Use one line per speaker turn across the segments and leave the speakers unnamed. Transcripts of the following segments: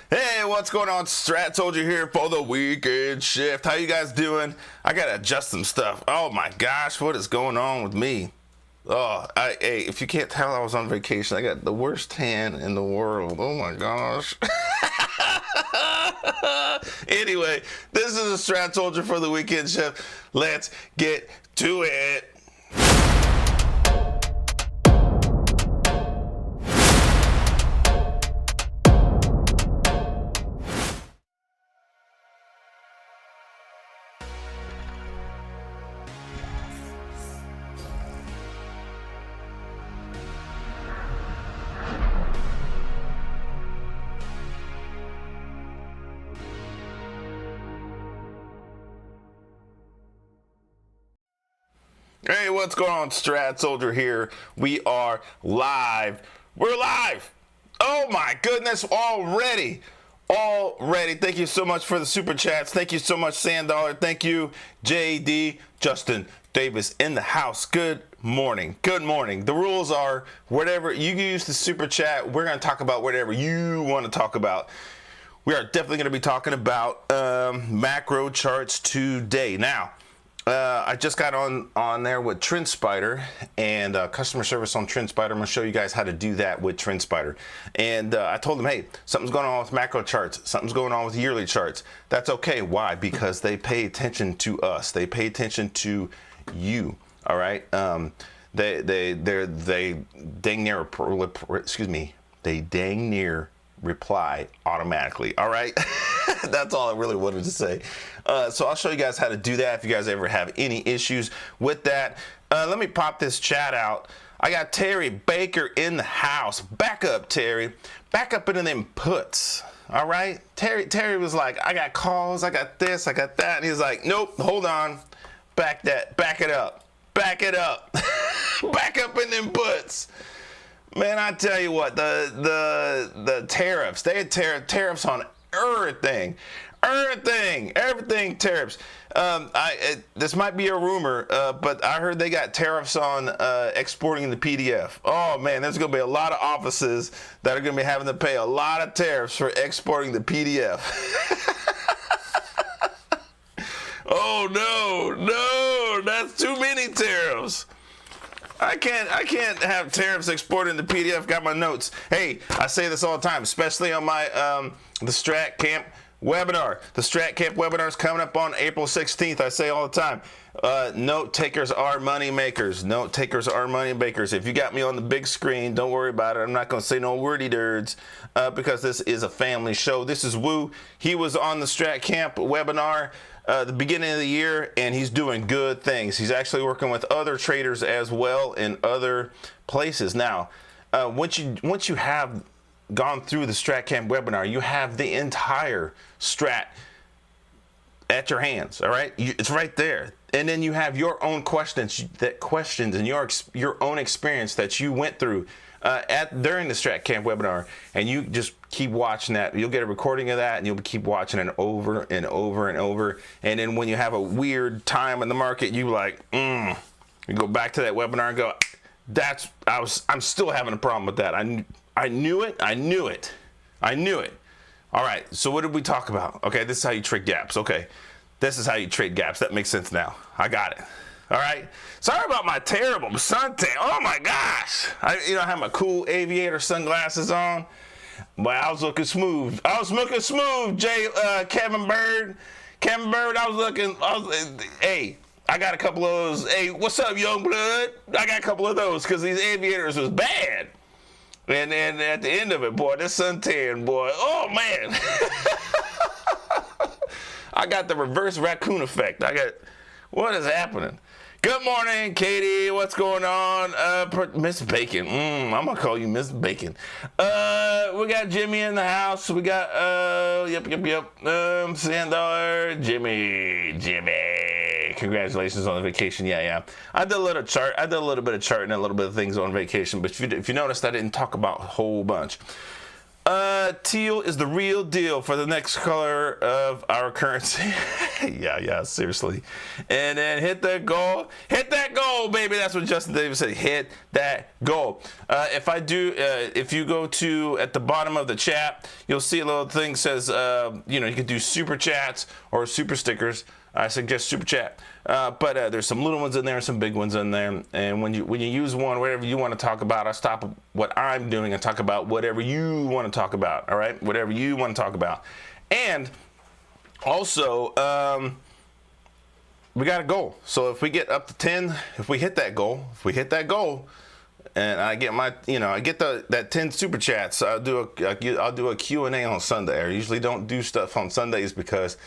Hey, what's going on? Strat Soldier here for the weekend shift. How you guys doing? I gotta adjust some stuff. Oh my gosh, what is going on with me? Oh, hey, if you can't tell, I was on vacation. I got the worst tan in the world. Oh my gosh. Anyway, this is a Strat Soldier for the weekend shift. Let's get to it. Hey, what's going on? Strat Soldier here. We are live. We're live. Oh my goodness, already. Thank you so much for the super chats. Thank you so much, Sandollar. Thank you, JD, Justin Davis in the house. Good morning. Good morning. The rules are whatever you use the super chat, we're going to talk about whatever you want to talk about. We are definitely going to be talking about macro charts today. Now, I just got on there with TrendSpider and customer service on TrendSpider. I'm going to show you guys how to do that with TrendSpider. And I told them, hey, something's going on with macro charts. Something's going on with yearly charts. That's okay. Why? Because they pay attention to us. They pay attention to you. All right. They dang near, excuse me. They dang near reply automatically. All right. That's all I really wanted to say. So I'll show you guys how to do that if you guys ever have any issues with that. Let me pop this chat out. I got Terry Baker in the house. Back up, Terry. Back up into them puts. All right. Terry was like, I got calls, I got this, I got that. And he's like, nope, hold on. Back it up. Back it up. Back up in them puts. Man, I tell you what, the tariffs, they had tariffs on everything tariffs. This might be a rumor, but I heard they got tariffs on exporting the PDF. Oh man, there's gonna be a lot of offices that are gonna be having to pay a lot of tariffs for exporting the PDF. Oh no, that's too many tariffs. I can't have tariffs exported in the PDF. Got my notes. Hey, I say this all the time, especially on my the Strat Camp webinar. The Strat Camp webinar is coming up on April 16th. I say all the time, note takers are money makers. Note takers are money makers. If you got me on the big screen, don't worry about it. I'm not going to say no wordy dirds because this is a family show. This is Woo. He was on the Strat Camp webinar the beginning of the year, and he's doing good things. He's actually working with other traders as well in other places. Now, once you have gone through the Strat Camp webinar, you have the entire Strat at your hands. All right, it's right there, and then you have your own questions and your own experience that you went through during the Strat Camp webinar, and you just keep watching that. You'll get a recording of that, and you'll keep watching it over and over and over. And then when you have a weird time in the market, you you go back to that webinar and go, I'm still having a problem with that. I knew it. All right, so what did we talk about? Okay, this is how you trade gaps. Okay, this is how you trade gaps. That makes sense now. I got it. All right. Sorry about my terrible suntan. Oh my gosh. I have my cool aviator sunglasses on, but I was looking smooth. Kevin Bird. Hey, I got a couple of those. Hey, what's up, young blood? I got a couple of those because these aviators was bad. And then at the end of it, boy, this suntan, boy, oh man. I got the reverse raccoon effect. What is happening? Good morning, Katie. What's going on? Miss Bacon. I'm going to call you Miss Bacon. We got Jimmy in the house. We got, Sandor, Jimmy. Congratulations on the vacation. Yeah. I did a little chart. I did a little bit of chart and a little bit of things on vacation. But if you noticed, I didn't talk about a whole bunch. Teal is the real deal for the next color of our currency. yeah, seriously. And then hit that goal. Hit that goal, baby. That's what Justin Davis said. Hit that goal. If you go to at the bottom of the chat, you'll see a little thing says, you can do super chats or super stickers. I suggest super chat. But there's some little ones in there and some big ones in there. And when you use one, whatever you want to talk about, I stop what I'm doing and talk about whatever you want to talk about. All right, whatever you want to talk about. And also, we got a goal. So if we get up to 10, if we hit that goal, and I get that 10 super chats, I'll do a Q&A on Sunday. I usually don't do stuff on Sundays because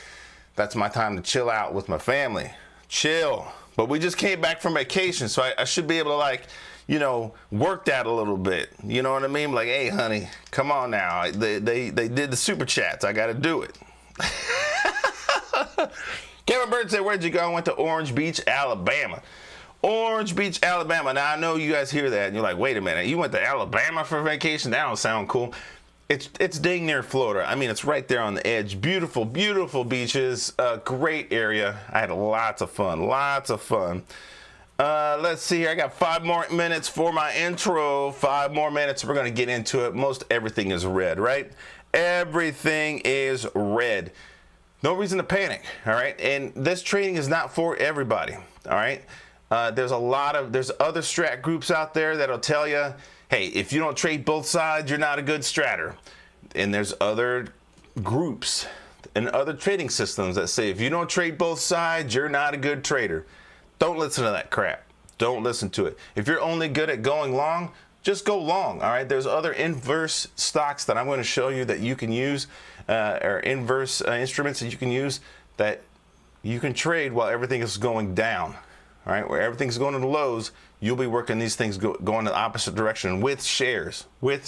that's my time to chill out with my family. Chill. But we just came back from vacation, so I should be able to work that a little bit. You know what I mean? Like, hey, honey, come on now. They did the super chats. I got to do it. Kevin Bird said, where'd you go? I went to Orange Beach, Alabama. Orange Beach, Alabama. Now, I know you guys hear that, and you're like, wait a minute. You went to Alabama for vacation? That don't sound cool. It's dang near Florida. I mean, it's right there on the edge. Beautiful, beautiful beaches. Great area. I had lots of fun. Let's see here. I got 5 more minutes for my intro. 5 more minutes. We're going to get into it. Most everything is red, right? Everything is red. No reason to panic, all right? And this trading is not for everybody, all right? There's other strat groups out there that'll tell you, hey, if you don't trade both sides, you're not a good stratter. And there's other groups and other trading systems that say if you don't trade both sides, you're not a good trader. Don't listen to that crap. Don't listen to it. If you're only good at going long, just go long, all right? There's other inverse stocks that I'm going to show you that you can use, or inverse instruments that you can use that you can trade while everything is going down. All right, where everything's going to the lows, you'll be working these things going the opposite direction with shares. All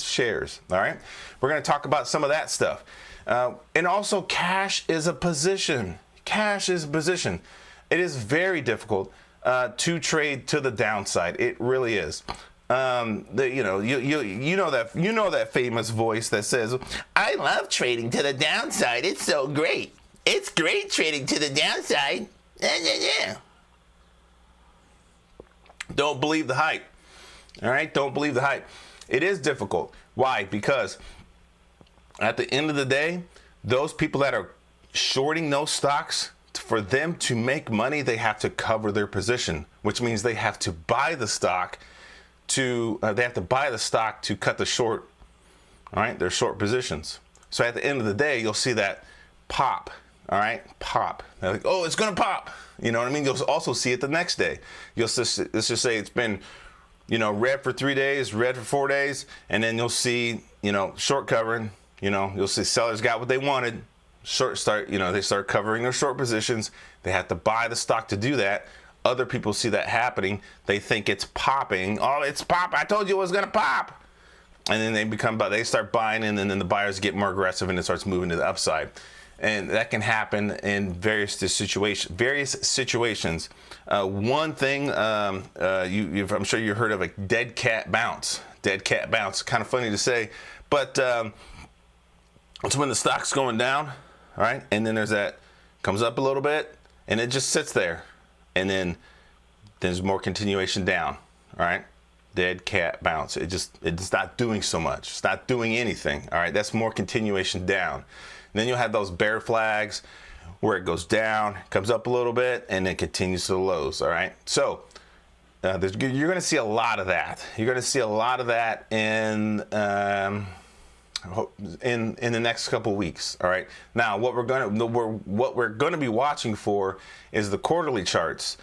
right, we're going to talk about some of that stuff. And also, cash is a position. Cash is a position. It is very difficult to trade to the downside. It really is. You know that famous voice that says, "I love trading to the downside. It's so great. It's great trading to the downside." Yeah. Don't believe the hype. All right? Don't believe the hype. It is difficult. Why? Because at the end of the day, those people that are shorting those stocks, for them to make money, they have to cover their position, which means they have to buy the stock to cut the short. All right? Their short positions. So at the end of the day, you'll see that pop. All right? Pop. They're like, oh, it's going to pop. You know what I mean? You'll also see it the next day. Let's just say it's been, red for 3 days, red for 4 days, and then you'll see, short covering. You'll see sellers got what they wanted. They start covering their short positions. They have to buy the stock to do that. Other people see that happening. They think it's popping. Oh, it's pop. I told you it was going to pop. And then they start buying, and then the buyers get more aggressive, and it starts moving to the upside. And that can happen in various situations. One thing, I'm sure you heard of a dead cat bounce. Dead cat bounce. Kind of funny to say, but it's when the stock's going down, all right? And then comes up a little bit, and it just sits there. And then there's more continuation down, all right? Dead cat bounce. It's not doing so much. It's not doing anything, all right? That's more continuation down. And then you'll have those bear flags where it goes down, comes up a little bit, and then continues to the lows, all right? So you're going to see a lot of that. You're going to see a lot of that in the next couple weeks, all right? Now, what we're going to be watching for is the quarterly charts.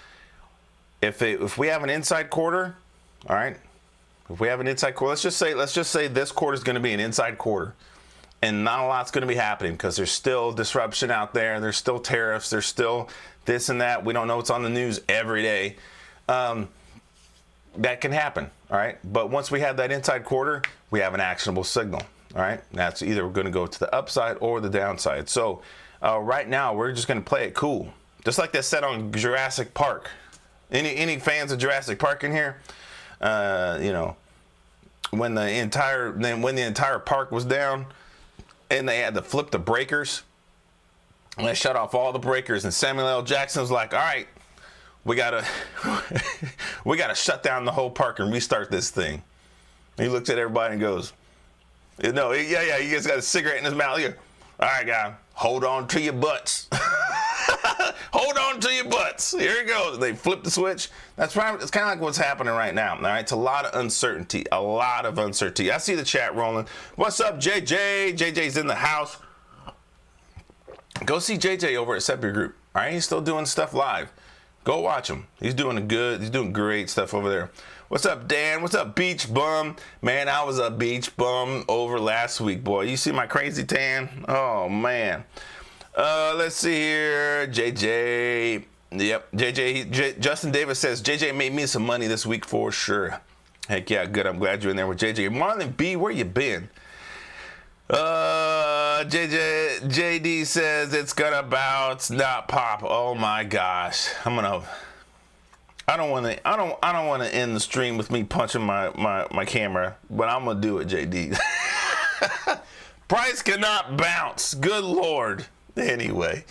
If we have an inside quarter, all right? If we have an inside quarter, let's just say this quarter is going to be an inside quarter. And not a lot's going to be happening because there's still disruption out there. There's still tariffs. There's still this and that. We don't know what's on the news every day. That can happen, all right? But once we have that inside quarter, we have an actionable signal, all right? That's either going to go to the upside or the downside. So right now, we're just going to play it cool. Just like they said on Jurassic Park. Any fans of Jurassic Park in here? when the entire park was down, and they had to flip the breakers. And they shut off all the breakers, and Samuel L. Jackson was like, "All right, we gotta shut down the whole park and restart this thing." And he looks at everybody and goes, "No, yeah, he just got a cigarette in his mouth. Here, all right, guy, hold on to your butts." Hold on to your butts. Here it goes. They flip the switch. It's kind of like what's happening right now. All right, it's a lot of uncertainty. I see the chat rolling. What's up, JJ? JJ's in the house. Go see JJ over at Sepia Group. All right, he's still doing stuff live. Go watch him. He's doing great stuff over there. What's up, Dan? What's up, Beach Bum? Man, I was a beach bum over last week, boy. You see my crazy tan? Oh, man. Let's see here. JJ. Yep, Justin Davis says, JJ made me some money this week for sure. Heck yeah, good. I'm glad you're in there with JJ. Marlon B, where you been? JD says it's gonna bounce, not pop. Oh my gosh. I don't want to end the stream with me punching my camera, but I'm gonna do it, JD. Price cannot bounce. Good Lord. Anyway,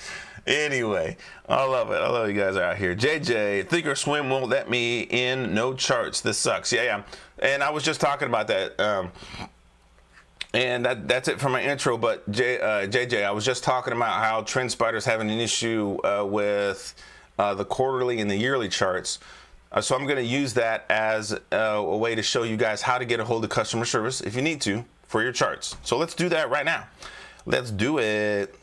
I love it. I love you guys out here. JJ, Thinkorswim won't let me in. No charts. This sucks. Yeah. And I was just talking about that. And that's it for my intro. But JJ, I was just talking about how TrendSpider's having an issue with the quarterly and the yearly charts. So I'm going to use that as a way to show you guys how to get a hold of customer service if you need to for your charts. So let's do that right now. Let's do it.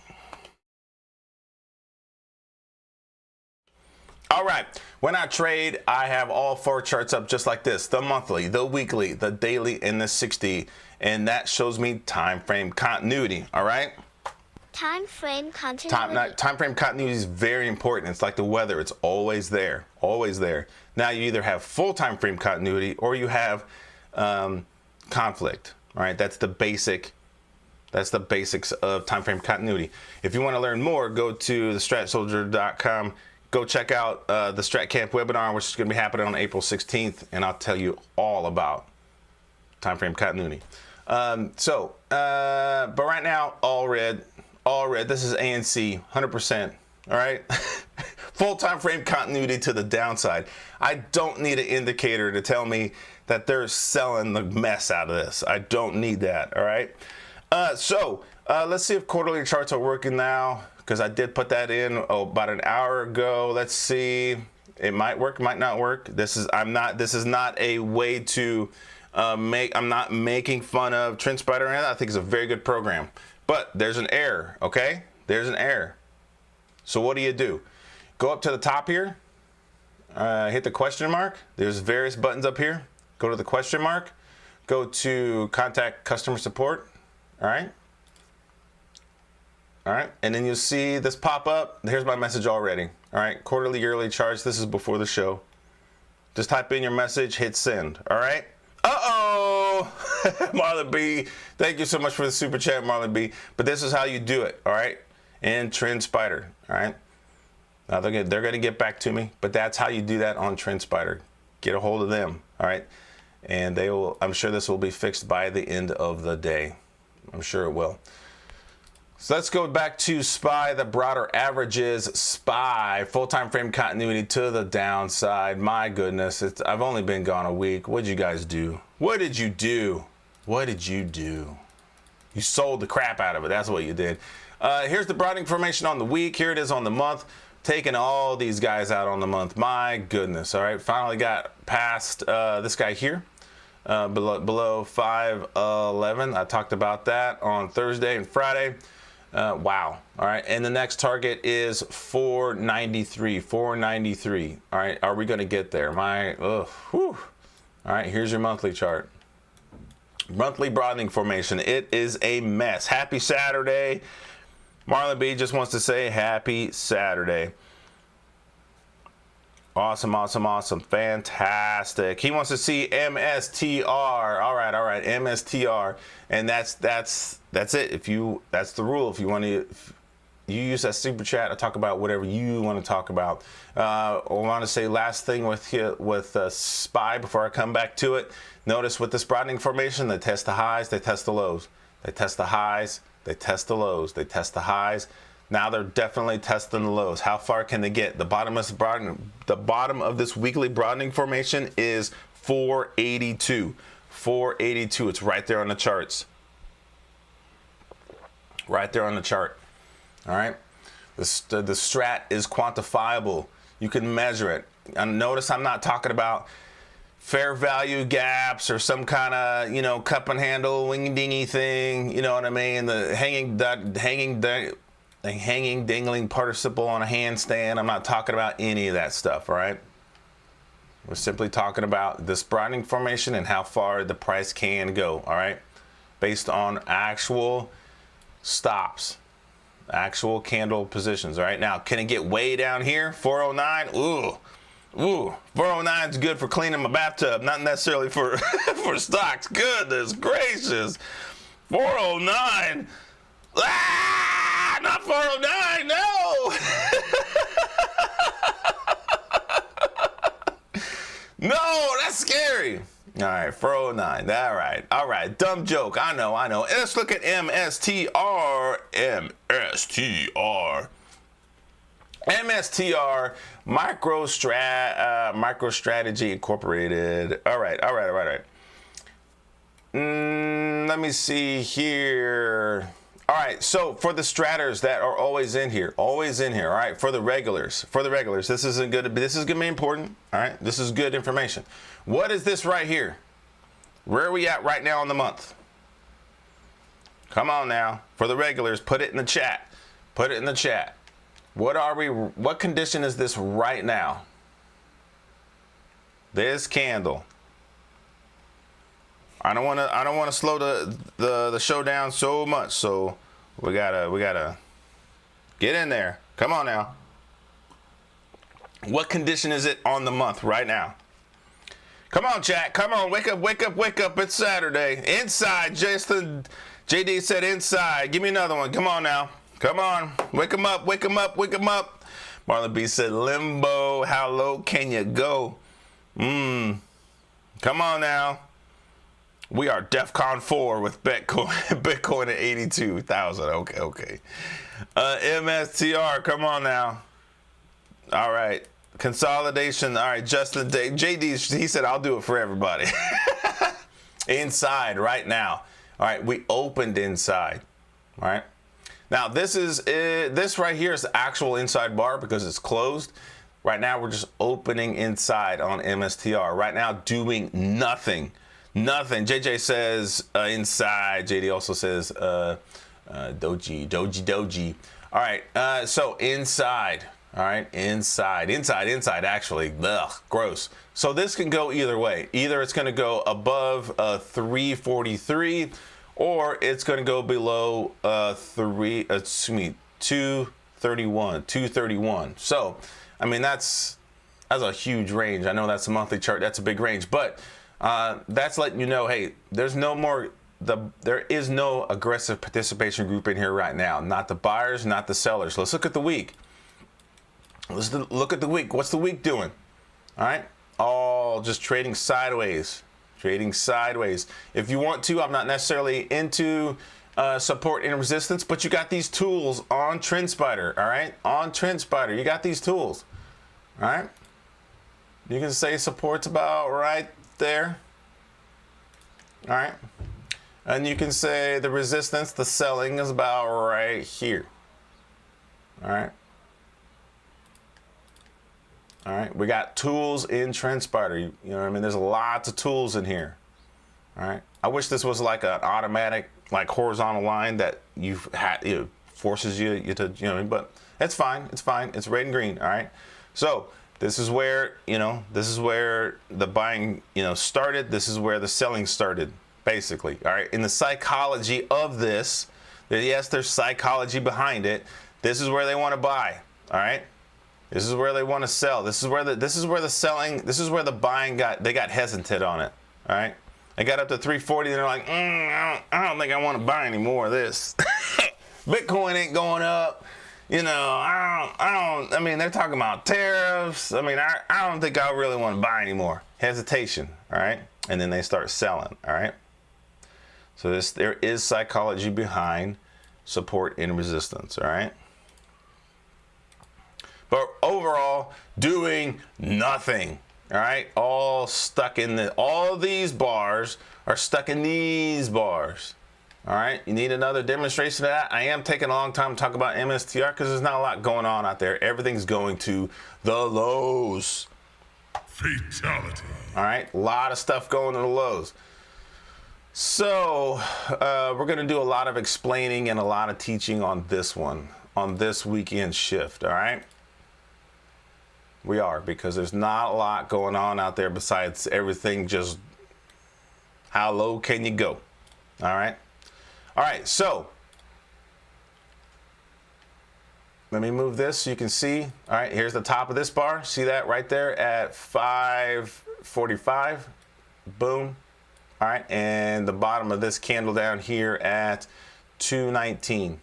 All right, when I trade, I have all 4 charts up just like this: the monthly, the weekly, the daily, and the 60. And that shows me time frame continuity. All right.
Time frame continuity.
Time frame continuity is very important. It's like the weather. It's always there. Always there. Now you either have full time frame continuity or you have conflict. All right. That's the basics of time frame continuity. If you want to learn more, go to thestratsoldier.com. Go check out the Strat Camp webinar, which is going to be happening on April 16th, and I'll tell you all about time frame continuity. But right now, all red. This is ANC, 100%. All right, full time frame continuity to the downside. I don't need an indicator to tell me that they're selling the mess out of this. I don't need that. All right. Let's see if quarterly charts are working now, because I did put that in about an hour ago. Let's see. It might work, might not work. This is not a way to I'm not making fun of TrendSpider, and I think it's a very good program. But there's an error, okay? There's an error. So what do? Go up to the top here, hit the question mark. There's various buttons up here. Go to the question mark. Go to contact customer support. All right. All right, and then you'll see this pop up. Here's my message already. All right, quarterly, yearly charts. This is before the show. Just type in your message, hit send. All right. Uh-oh, Marlon B. Thank you so much for the super chat, Marlon B. But this is how you do it. All right, in TrendSpider. All right. Now they're gonna get back to me, but that's how you do that on TrendSpider. Get a hold of them. All right, and they will. I'm sure this will be fixed by the end of the day. I'm sure it will. So let's go back to SPY, the broader averages. SPY, full time frame continuity to the downside. My goodness, I've only been gone a week. What did you guys do? What did you do? What did you do? You sold the crap out of it. That's what you did. Here's the broad information on the week. Here it is on the month. Taking all these guys out on the month. My goodness. All right, finally got past this guy here. Below 511. I talked about that on Thursday and Friday. Wow. All right. And the next target is 493. 493. All right. Are we going to get there? All right. Here's your monthly chart. Monthly broadening formation. It is a mess. Happy Saturday. Marlon B just wants to say happy Saturday. Awesome, awesome, awesome. Fantastic. He wants to see MSTR. All right, MSTR. And that's it. That's the rule. If you You use that super chat. I talk about whatever you want to talk about. I want to say last thing with SPY before I come back to it. Notice with this broadening formation, they test the highs, they test the lows. They test the highs, they test the lows. They test the highs. Now they're definitely testing the lows. How far can they get? The bottom of this weekly broadening formation is 482. 482. It's right there on the charts. Right there on the chart. All right. The strat is quantifiable. You can measure it. And notice I'm not talking about fair value gaps or some kind of, you know, cup and handle wingy dingy thing. You know what I mean? The hanging dangling participle on a handstand. I'm not talking about any of that stuff. All right. We're simply talking about this broadening formation and how far the price can go. All right. Based on actual stops, actual candle positions. All right, now can it get way down here? 409. Ooh, 409 is good for cleaning my bathtub, not necessarily for for stocks. Goodness gracious, 409. Not 409. No. No, that's scary. All right, 409. All right. Dumb joke. I know. Let's look at MSTR. MSTR, MicroStrategy Incorporated. All right. Let me see here. All right, so for the stratters that are always in here. All right, for the regulars, this is gonna be important. All right, this is good information. What is this right here? Where are we at right now in the month? Come on now, for the regulars, put it in the chat. What condition is this right now? This candle. I don't want to slow the show down so much, so we gotta get in there. Come on now. What condition is it on the month right now? Come on, chat. Come on, wake up. It's Saturday. Inside, Jason. JD said inside. Give me another one. Come on now. Come on. Wake him up. Marlon B said limbo. How low can you go? Come on now. We are DEFCON 4 with Bitcoin at 82,000. Okay. MSTR, come on now. All right. Consolidation. All right, Justin. JD, he said, I'll do it for everybody. Inside right now. All right, we opened inside. All right. Now, this right here is the actual inside bar because it's closed. Right now, we're just opening inside on MSTR. Right now, doing nothing. JJ says inside. JD also says doji. All right, so inside. All right, inside actually. Ugh, gross. So this can go either way. Either it's going to go above 343 or it's going to go below 231. So, I mean, that's a huge range. I know that's a monthly chart. That's a big range, but that's letting you know, hey, there is no aggressive participation group in here right now. Not the buyers, not the sellers. Let's look at the week. What's the week doing? All right, all just trading sideways. If you want to, I'm not necessarily into support and resistance, but you got these tools on TrendSpider. All right, on TrendSpider, you got these tools. All right, you can say support's about right there. All right, and you can say the resistance, the selling is about right here. All right. All right, we got tools in TrendSpider. You know what I mean? There's lots of tools in here. All right. I wish this was like an automatic, like horizontal line that forces you to, you know, but it's fine. It's red and green. All right. So this is where the buying, started. This is where the selling started, basically. All right. In the psychology of this, yes, there's psychology behind it. This is where they want to buy. All right. This is where they want to sell. This is where the buying got hesitant on it. All right, they got up to 340 and they're like, I don't think I want to buy any more of this. Bitcoin ain't going up. you know, I mean, they're talking about tariffs. I mean, I don't think I really want to buy anymore. Hesitation, all right? And then they start selling, all right? So there is psychology behind support and resistance, all right? But overall, doing nothing, all right? All these bars are stuck in these bars. All right, you need another demonstration of that. I am taking a long time to talk about MSTR because there's not a lot going on out there. Everything's going to the lows.
Fatality.
All right, a lot of stuff going to the lows. So we're going to do a lot of explaining and a lot of teaching on this one, on this weekend shift, all right? We are, because there's not a lot going on out there besides everything just how low can you go, all right? All right, so let me move this so you can see. All right, here's the top of this bar. See that right there at 545. Boom. All right, and the bottom of this candle down here at 219.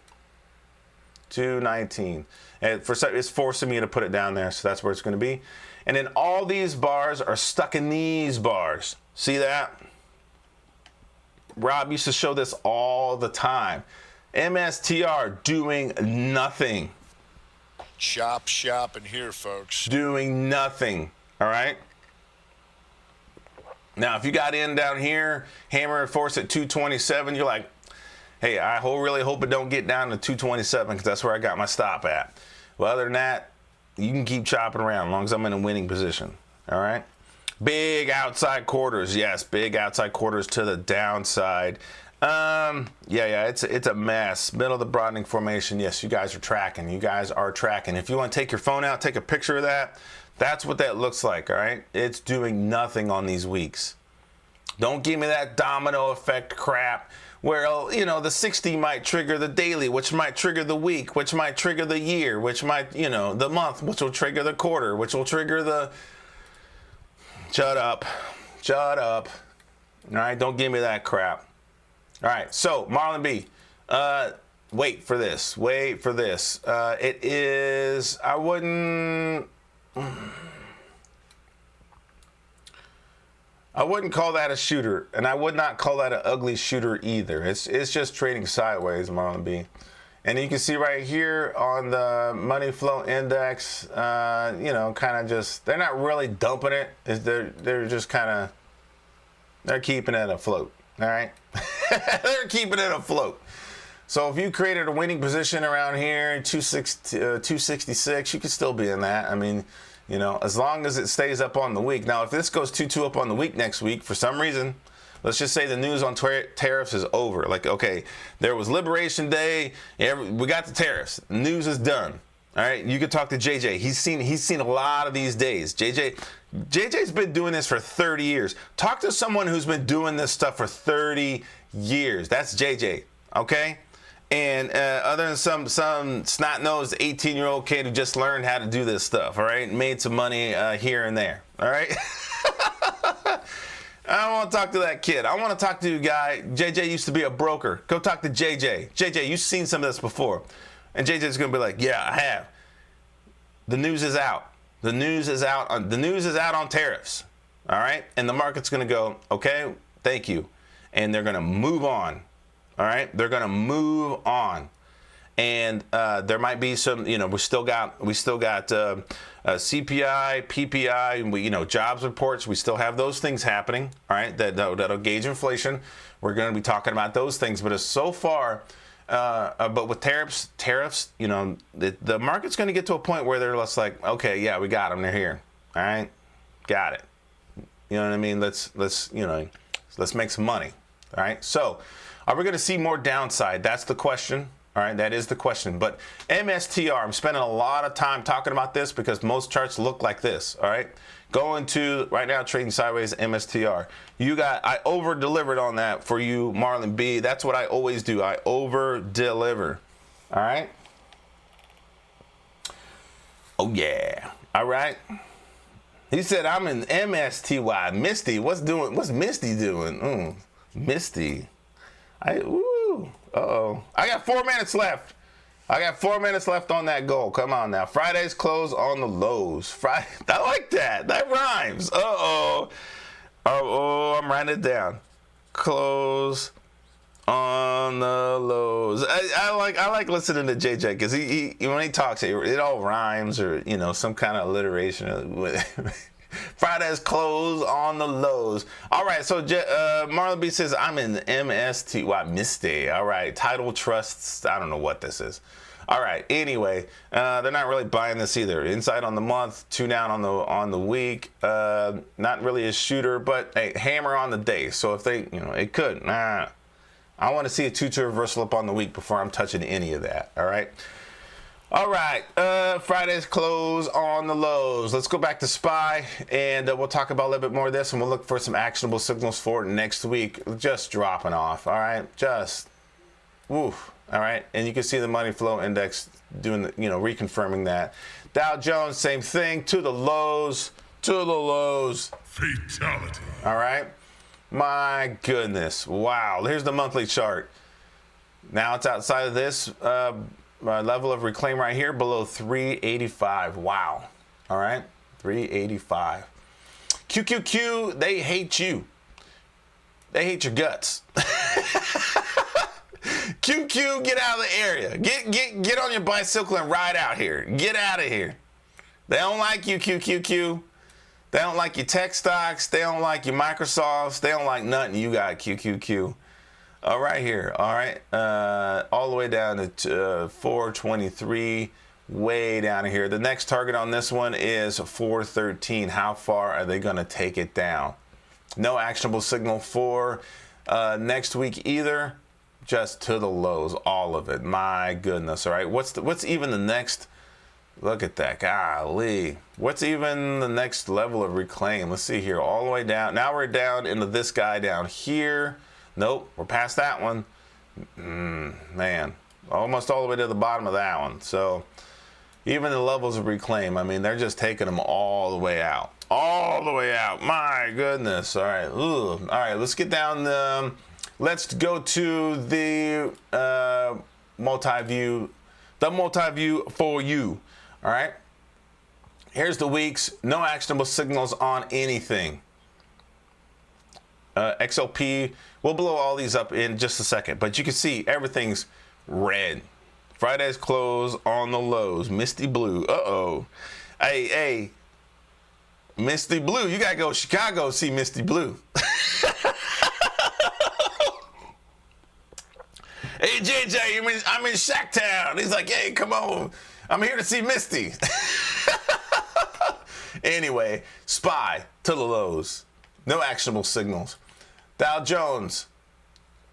219. And it's forcing me to put it down there, so that's where it's going to be. And then all these bars are stuck in these bars. See that? Rob used to show this all the time. MSTR doing nothing.
Chop shop in here, folks.
Doing nothing. All right. Now, if you got in down here, hammer and force at 227, you're like, hey, I really hope it don't get down to 227 because that's where I got my stop at. Well, other than that, you can keep chopping around as long as I'm in a winning position. All right. Big outside quarters, yes, big outside quarters to the downside. It's a mess. Middle of the broadening formation, yes, you guys are tracking. You guys are tracking. If you want to take your phone out, take a picture of that. That's what that looks like, all right? It's doing nothing on these weeks. Don't give me that domino effect crap where, you know, the 60 might trigger the daily, which might trigger the week, which might trigger the year, which might, you know, the month, which will trigger the quarter, which will trigger the... Shut up. Shut up. All right, don't give me that crap. All right, so Marlon B. Wait for this. Wait for this. It is, I wouldn't call that a shooter, and I would not call that an ugly shooter either. It's just trading sideways, Marlon B. And you can see right here on the money flow index, you know, kind of just, they're not really dumping it. They're just kind of, they're keeping it afloat. All right. They're keeping it afloat. So if you created a winning position around here, 266, you could still be in that. I mean, you know, as long as it stays up on the week. Now, if this goes 2-2 up on the week next week, for some reason, let's just say the news on tariffs is over. Like, okay, there was Liberation Day. We got the tariffs. The news is done. All right, you could talk to JJ. He's seen a lot of these days. JJ's been doing this for 30 years. Talk to someone who's been doing this stuff for 30 years. That's JJ. Okay. And other than some snot-nosed 18-year-old kid who just learned how to do this stuff. All right, made some money here and there. All right. I don't want to talk to that kid. I want to talk to a guy. JJ used to be a broker. Go talk to JJ. JJ, you've seen some of this before. And JJ's going to be like, yeah, I have. The news is out. The news is out on tariffs. All right? And the market's going to go, okay, thank you. And they're going to move on. All right? They're going to move on. And there might be some, you know, we still got CPI, PPI, you know, jobs reports. We still have those things happening, all right, that'll gauge inflation. We're going to be talking about those things. But so far, but with tariffs, you know, the market's going to get to a point where they're just like, okay, yeah, we got them. They're here. All right, got it. You know what I mean? Let's make some money. All right. So are we going to see more downside? That's the question. All right, that is the question. But MSTR, I'm spending a lot of time talking about this because most charts look like this. All right, going to right now trading sideways MSTR. I over delivered on that for you, Marlon B. That's what I always do. I over deliver. All right. Oh yeah. All right. He said I'm in MSTY. Misty, what's Misty doing? Misty. Uh-oh. I got 4 minutes left. I got 4 minutes left on that goal. Come on now. Friday's close on the lows. Friday. I like that. That rhymes. Uh-oh. Oh, I'm writing it down. Close on the lows. I like listening to JJ because he when he talks, it all rhymes or, you know, some kind of alliteration. Friday's close on the lows. All right, so Marlon B says, I'm in MST. Wow, Misty. All right, Title Trusts. I don't know what this is. All right, anyway, they're not really buying this either. Inside on the month, 2 down on the week. Not really a shooter, but hey, hammer on the day. So if they, you know, it could. I want to see a 2-2 reversal up on the week before I'm touching any of that. All right. All right, Friday's close on the lows. Let's go back to SPY, and we'll talk about a little bit more of this, and we'll look for some actionable signals for next week. Just dropping off, all right? Just, woof, all right? And you can see the money flow index doing, reconfirming that. Dow Jones, same thing, to the lows, to the lows.
Fatality.
All right? My goodness, wow. Here's the monthly chart. Now it's outside of this level of reclaim right here below 385. Wow. All right. 385. QQQ, they hate you. They hate your guts. QQ, get out of the area. Get on your bicycle and ride out here. Get out of here. They don't like you, QQQ. They don't like your tech stocks. They don't like your Microsofts. They don't like nothing you got, QQQ. Right here, all right, all the way down to 423, way down here. The next target on this one is 413. How far are they going to take it down? No actionable signal for next week either. Just to the lows, all of it. My goodness, all right. What's even the next? Look at that, golly. What's even the next level of reclaim? Let's see here, all the way down. Now we're down into this guy down here. Nope, we're past that one. Man, almost all the way to the bottom of that one. So even the levels of reclaim, I mean, they're just taking them all the way out. All the way out. My goodness. All right. Ooh. All right, let's get down. Let's go to the multi-view. The multi-view for you. All right. Here's the weeks. No actionable signals on anything. XLP, we'll blow all these up in just a second, but you can see everything's red. Friday's close on the lows. Misty blue. Uh-oh. Hey, Misty blue. You got to go to Chicago see Misty blue. Hey, JJ, I'm in Shacktown. He's like, hey, come on. I'm here to see Misty. Anyway, SPY to the lows. No actionable signals. Dow Jones,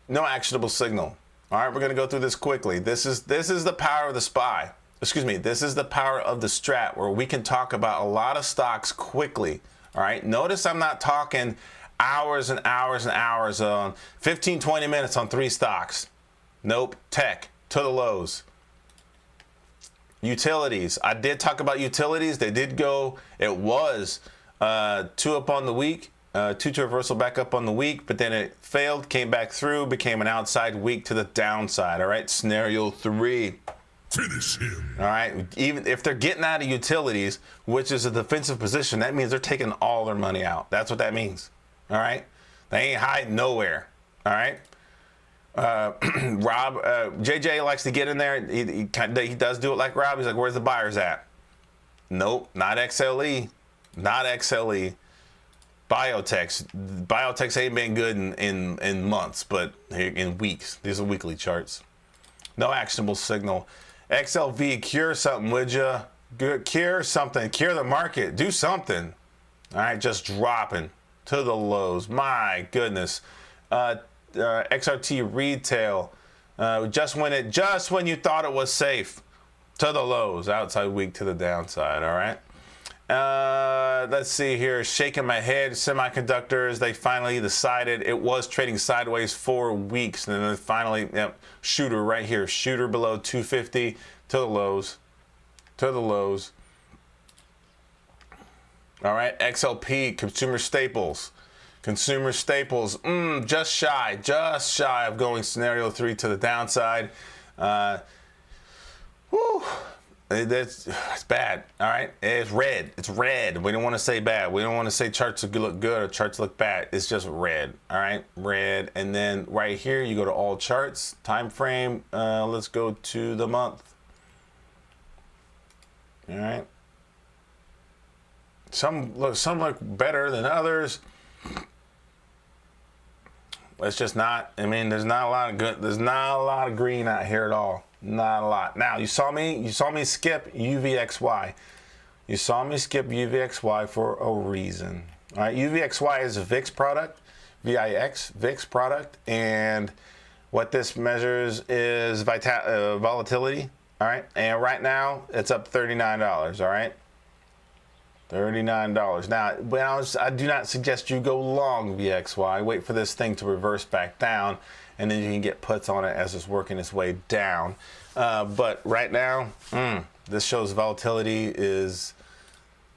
no actionable signal. All right, we're going to go through this quickly. This is the power of the SPY. Excuse me, this is the power of the Strat, where we can talk about a lot of stocks quickly. All right, notice I'm not talking hours and hours and hours on 15, 20 minutes on 3 stocks. Nope, tech to the lows. Utilities, I did talk about utilities. They did go, it was 2 up on the week. 2-2 reversal back up on the week, but then it failed, came back through, became an outside week to the downside. All right, scenario 3.
Finish him.
All right, even if they're getting out of utilities, which is a defensive position, that means they're taking all their money out. That's what that means. All right, they ain't hiding nowhere. All right. Rob, JJ likes to get in there. He does do it like Rob. He's like, where's the buyers at? Nope, not XLE. Not XLE. Biotechs ain't been good in months, but in weeks. These are weekly charts. No actionable signal. XLV, cure something, would ya? Cure something. Cure the market. Do something. All right, just dropping to the lows. My goodness. XRT retail. Just when you thought it was safe, to the lows. Outside week to the downside. All right. Let's see here. Shaking my head. Semiconductors. They finally decided it was trading sideways for weeks, and then finally, yep, shooter right here. Shooter below 250 to the lows. To the lows. All right. XLP. Consumer staples. Consumer staples. Just shy of going scenario 3 to the downside. Whew. It's bad. All right, it's red. It's red. We don't want to say bad. We don't want to say charts look good or charts look bad. It's just red. All right, red. And then right here, you go to all charts, time frame. Let's go to the month. All right. Some look better than others. It's just not. I mean, there's not a lot of good. There's not a lot of green out here at all. Not a lot. Now you saw me skip UVXY. You saw me skip UVXY for a reason. All right, UVXY is a VIX product, VIX product, and what this measures is volatility. All right, and right now it's up $39. All right, $39. Now, I do not suggest you go long VXY. Wait for this thing to reverse back down, and then you can get puts on it as it's working its way down. But right now, this shows volatility is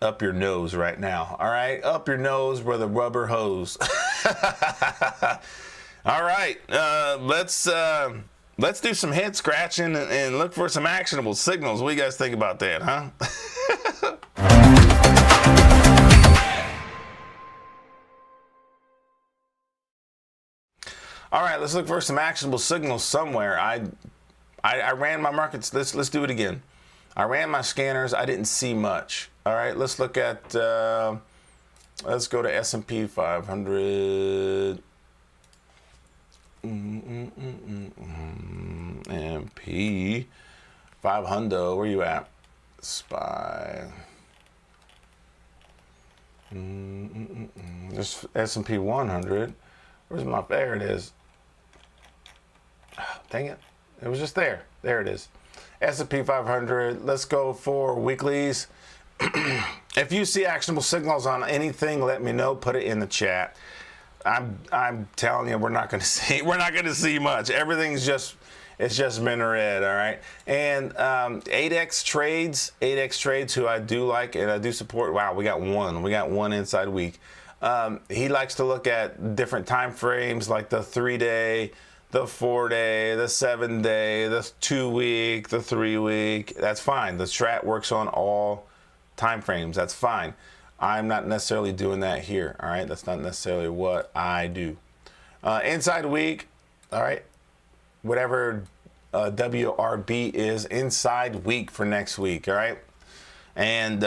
up your nose right now. All right, up your nose where the rubber hose. All right, let's do some head scratching and look for some actionable signals. What do you guys think about that, huh? All right, let's look for some actionable signals somewhere. I ran my markets. Let's do it again. I ran my scanners. I didn't see much. All right, let's look at. Let's go to S&P 500. MP 500. Where you at? SPY. This S&P 100. Where's my? There it is. Dang it. It was just there. There it is. S&P 500. Let's go for weeklies. If you see actionable signals on anything, let me know. Put it in the chat. I'm telling you, we're not going to see much. Everything's just been red, all right? And 8X trades, who I do like and I do support. Wow, we got one inside week. He likes to look at different time frames, like the 3-day, the 4-day, the 7-day, the 2-week, the 3-week. That's fine. The Strat works on all time frames. That's fine. I'm not necessarily doing that here. All right, that's not necessarily what I do. Inside week, all right, whatever WRB is, inside week for next week. All right, and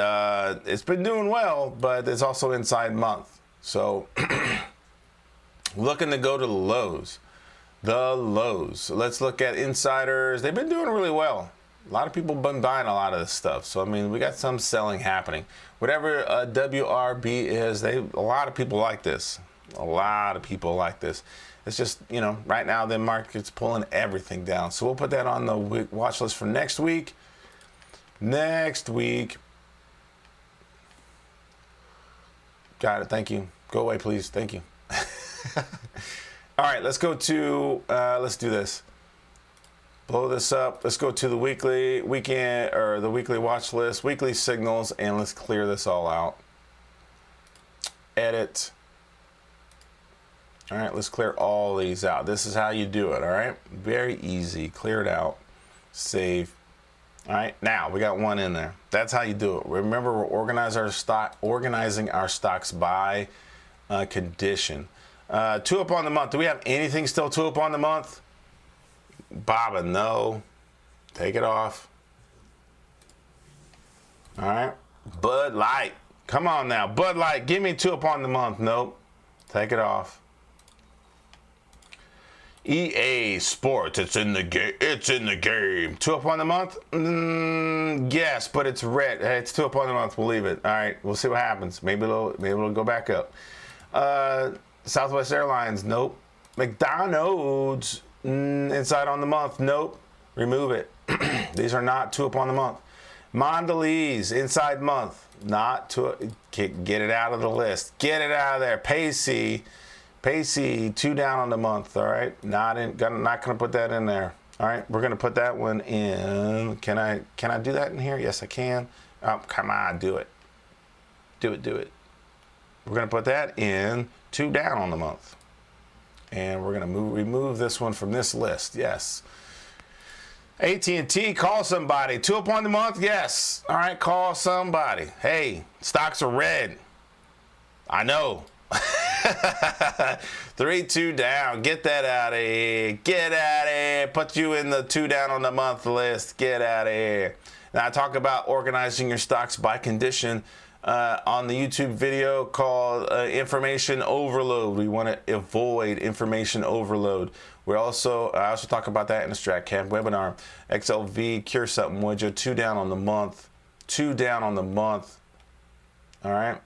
it's been doing well, but it's also inside month. So looking to go to the lows. So let's look at insiders. They've been doing really well. A lot of people have been buying a lot of this stuff. So, I mean, we got some selling happening. Whatever WRB is, a lot of people like this. A lot of people like this. It's just, you know, right now the market's pulling everything down. So we'll put that on the watch list for next week. Next week. Got it. Thank you. Go away, please. Thank you. All right, let's go to, let's do this. Blow this up. Let's go to the weekly watch list, weekly signals, and let's clear this all out. Edit. All right, let's clear all these out. This is how you do it, all right? Very easy. Clear it out. Save. All right, now we got one in there. That's how you do it. Remember, we're organizing our stocks by condition. 2 up on the month. Do we have anything still 2 up on the month? Baba, no. Take it off. All right. Bud Light. Come on now. Bud Light. Give me 2 up on the month. Nope. Take it off. EA Sports. It's in the game. It's in the game. 2 up on the month? Yes, but it's red. Hey, it's 2 up on the month. We'll leave it. All right. We'll see what happens. Maybe it'll go back up. Southwest Airlines. Nope. McDonald's. Inside on the month. Nope. Remove it. These are not 2 up on the month. Mondelez. Inside month. Not 2. Get it out of the list. Get it out of there. Pacey. 2 down on the month. All right. Not gonna put that in there. All right. We're gonna put that one in. Can I do that in here? Yes, I can. Oh, come on. Do it. Do it. We're gonna put that in. 2 down on the month. And we're going to remove this one from this list. Yes. AT&T, call somebody. 2 up on the month? Yes. All right, call somebody. Hey, stocks are red. I know. 3-2 down. Get that out of here. Get out of here. Put you in the 2 down on the month list. Get out of here. Now, I talk about organizing your stocks by condition on the YouTube video called Information Overload. We want to avoid information overload. I also talk about that in the Strat Camp webinar. XLV, cure something, would you? 2 down on the month. 2 down on the month. All right.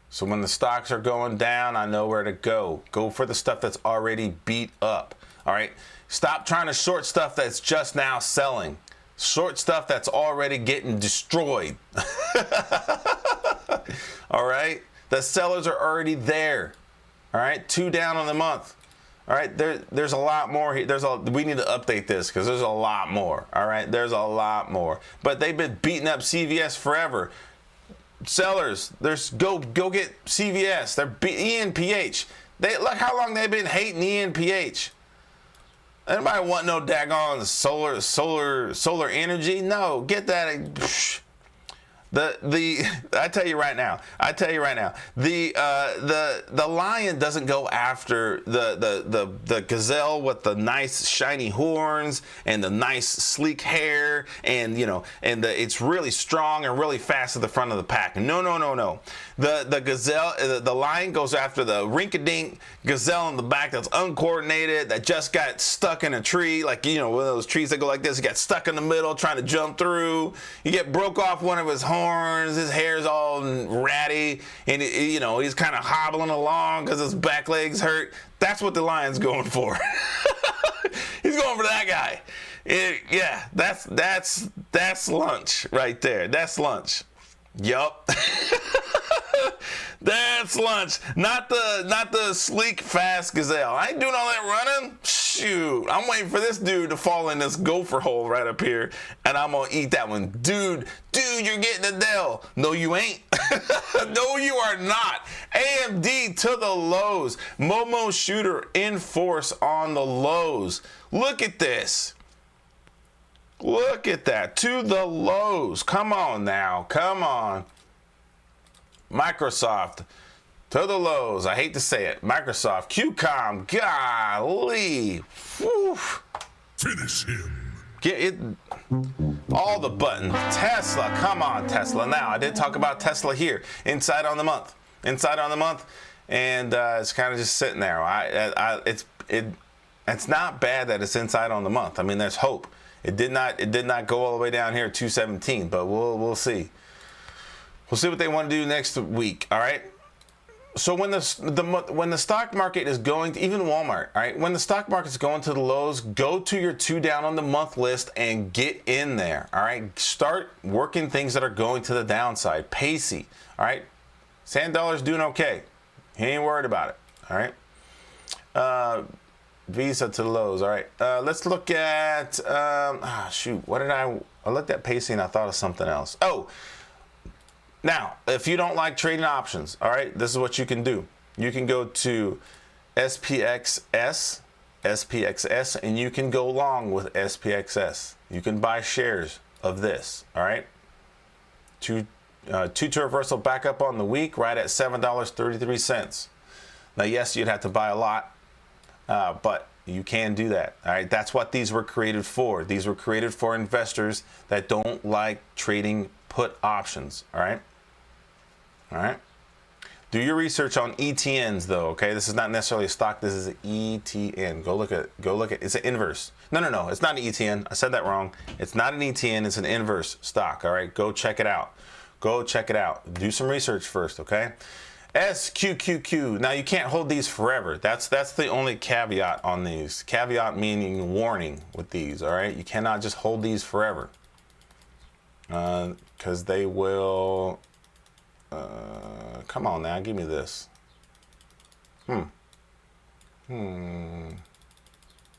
So when the stocks are going down, I know where to go. Go for the stuff that's already beat up. All right. Stop trying to short stuff that's just now selling. Short stuff that's already getting destroyed. All right. The sellers are already there. All right. 2 down on the month. All right, there's a lot more here. We need to update this because there's a lot more. All right, there's a lot more. But they've been beating up CVS forever. Sellers, go get CVS. They're ENPH. Look how long they've been hating ENPH. Anybody want no daggone solar energy? No, get that. I tell you right now, the lion doesn't go after the gazelle with the nice shiny horns and the nice sleek hair and it's really strong and really fast at the front of the pack. No. The gazelle, the lion goes after the rink-a-dink gazelle in the back that's uncoordinated, that just got stuck in a tree, like one of those trees that go like this. He got stuck in the middle trying to jump through. He broke off one of his horns. His hair's all ratty, and he's kind of hobbling along because his back legs hurt. That's what the lion's going for. He's going for that guy. Yeah, that's lunch right there. That's lunch. Yup. That's lunch. Not the sleek, fast gazelle. I ain't doing all that running. Shoot. I'm waiting for this dude to fall in this gopher hole right up here, and I'm going to eat that one. Dude, you're getting a Dell. No, you ain't. No, you are not. AMD to the lows. Momo shooter in force on the lows. Look at this. Look at that. To the lows. Come on now. Come on. Microsoft to the lows. I hate to say it. Microsoft, QCOM, golly. Whew.
Finish him.
Get it. All the buttons. Tesla, come on, Tesla. Now, I did talk about Tesla here. Inside on the month. And it's kind of just sitting there. It's not bad that it's inside on the month. I mean, there's hope. It did not go all the way down here at 217, but we'll see. We'll see what they want to do next week. All right. So when the stock market is going to, even Walmart, all right, when the stock market's going to the lows, go to your 2 down on the month list and get in there. All right. Start working things that are going to the downside. Pacey. All right. Sand Dollar's doing okay. He ain't worried about it. All right. Visa to the lows. All right. Let's look at shoot. What did I looked at Pacey and I thought of something else. Oh. Now, if you don't like trading options, all right, this is what you can do. You can go to SPXS, and you can go long with SPXS. You can buy shares of this, all right? Two to reversal back up on the week, right at $7.33. Now, yes, you'd have to buy a lot, but you can do that, all right? That's what these were created for. These were created for investors that don't like trading put options, all right? All right. Do your research on ETNs though, okay? This is not necessarily a stock, this is an ETN. Go look at it's an inverse. No, it's not an ETN. I said that wrong. It's not an ETN, it's an inverse stock, all right? Go check it out. Go check it out. Do some research first, okay? SQQQ. Now you can't hold these forever. That's the only caveat on these. Caveat meaning warning with these, all right? You cannot just hold these forever. Because they will come on now, give me this. Nope.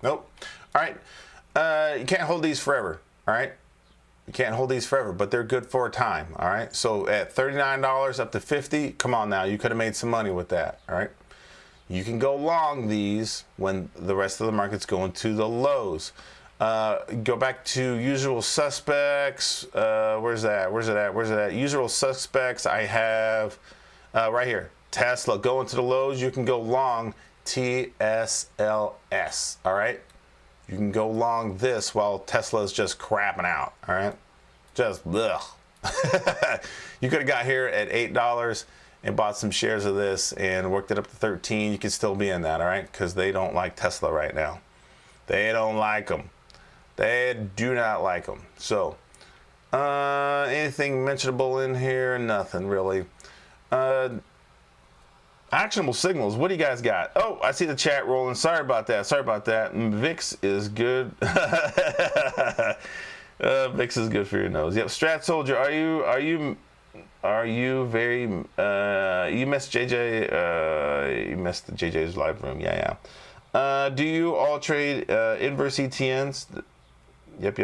All right. You can't hold these forever. All right. You can't hold these forever, but they're good for a time. All right. So at $39 up to $50, come on now, you could have made some money with that. All right. You can go long these when the rest of the market's going to the lows. Go back to usual suspects. Where's that? Where's it at? Where's it at? Usual suspects. I have right here. Tesla. Go into the lows. You can go long TSLS. All right. You can go long this while Tesla is just crapping out. All right. Just ugh. You could have got here at $8 and bought some shares of this and worked it up to 13. You could still be in that. All right. Because they don't like Tesla right now. They don't like them. They do not like them. So, anything mentionable in here? Nothing really. Actionable signals. What do you guys got? Oh, I see the chat rolling. Sorry about that. Sorry about that. VIX is good. VIX is good for your nose. Yep. Strat Soldier. Are you very? You missed JJ. You missed JJ's live room. Yeah. Do you all trade inverse ETNs? Yep.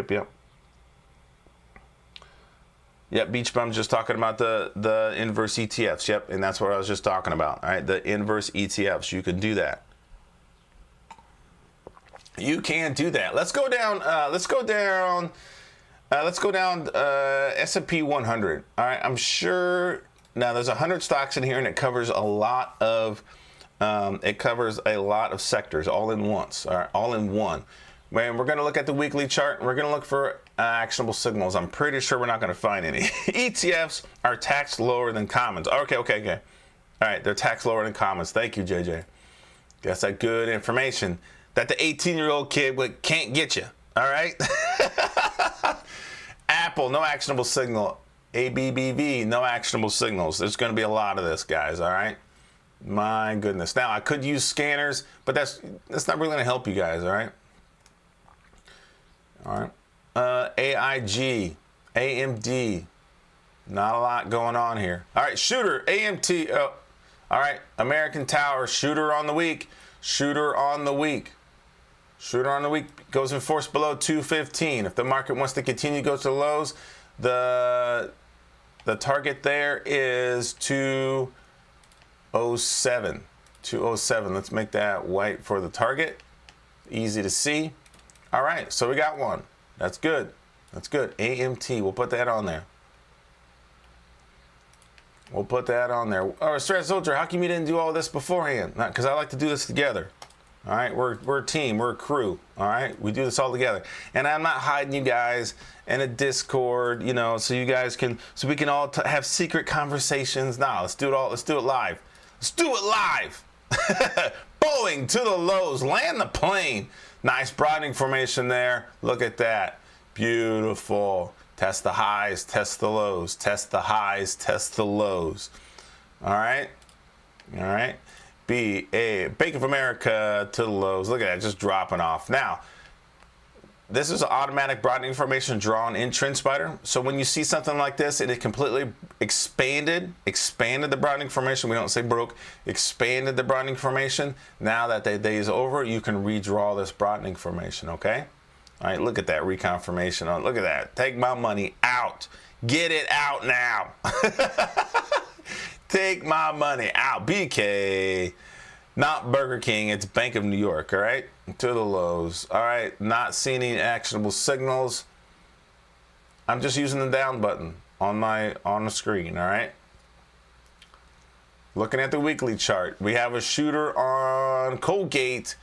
Yep, Beach Bum's just talking about the inverse ETFs. Yep, and that's what I was just talking about. All right, the inverse ETFs. You can do that. You can do that. Let's go down. Let's go down S&P 100. All right, I'm sure now there's 100 stocks in here, and it covers a lot of sectors all in once. All right, all in one. Man, we're going to look at the weekly chart, and we're going to look for actionable signals. I'm pretty sure we're not going to find any. ETFs are taxed lower than commons. Okay. All right, they're taxed lower than commons. Thank you, JJ. That's that good information that the 18-year-old kid can't get you. All right? Apple, no actionable signal. ABBV, no actionable signals. There's going to be a lot of this, guys, all right? My goodness. Now, I could use scanners, but that's not really going to help you guys, all right? All right. AIG, AMD, not a lot going on here. All right, Shooter, AMT. Oh, all right, American Tower, Shooter on the week. Shooter on the week goes in force below 215. If the market wants to continue to go to the lows, the target there is 207. 207. Let's make that white for the target. Easy to see. All right, so we got one. That's good. AMT, we'll put that on there. Oh, Strat Soldier, how come you didn't do all this beforehand? Because I like to do this together. All right, we're a team, we're a crew. All right, we do this all together. And I'm not hiding you guys in a Discord, so you guys can, so we can all have secret conversations. Nah, let's do it live. Boeing to the lows, land the plane. Nice broadening formation there. Look at that. Beautiful. Test the highs, test the lows. Test the highs, test the lows. All right. Bank of America to the lows. Look at that, just dropping off. Now, this is automatic broadening formation drawn in TrendSpider. So when you see something like this, it completely expanded the broadening formation. We don't say broke, expanded the broadening formation. Now that the day is over, you can redraw this broadening formation, okay? All right, look at that reconfirmation. Oh, look at that. Take my money out. Get it out now. Take my money out. BK. Not Burger King, it's Bank of New York, all right? To the lows. All right, not seeing any actionable signals. I'm just using the down button on the screen, all right? Looking at the weekly chart, we have a shooter on Colgate.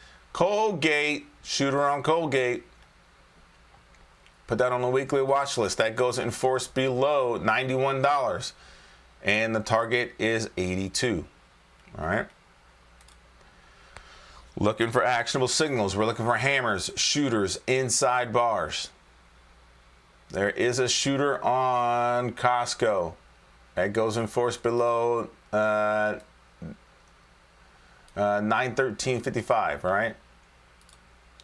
Shooter on Colgate. Put that on the weekly watch list. That goes in force below $91. And the target is 82. All right. Looking for actionable signals. We're looking for hammers, shooters, inside bars. There is a shooter on Costco. That goes in force below 913.55, all right?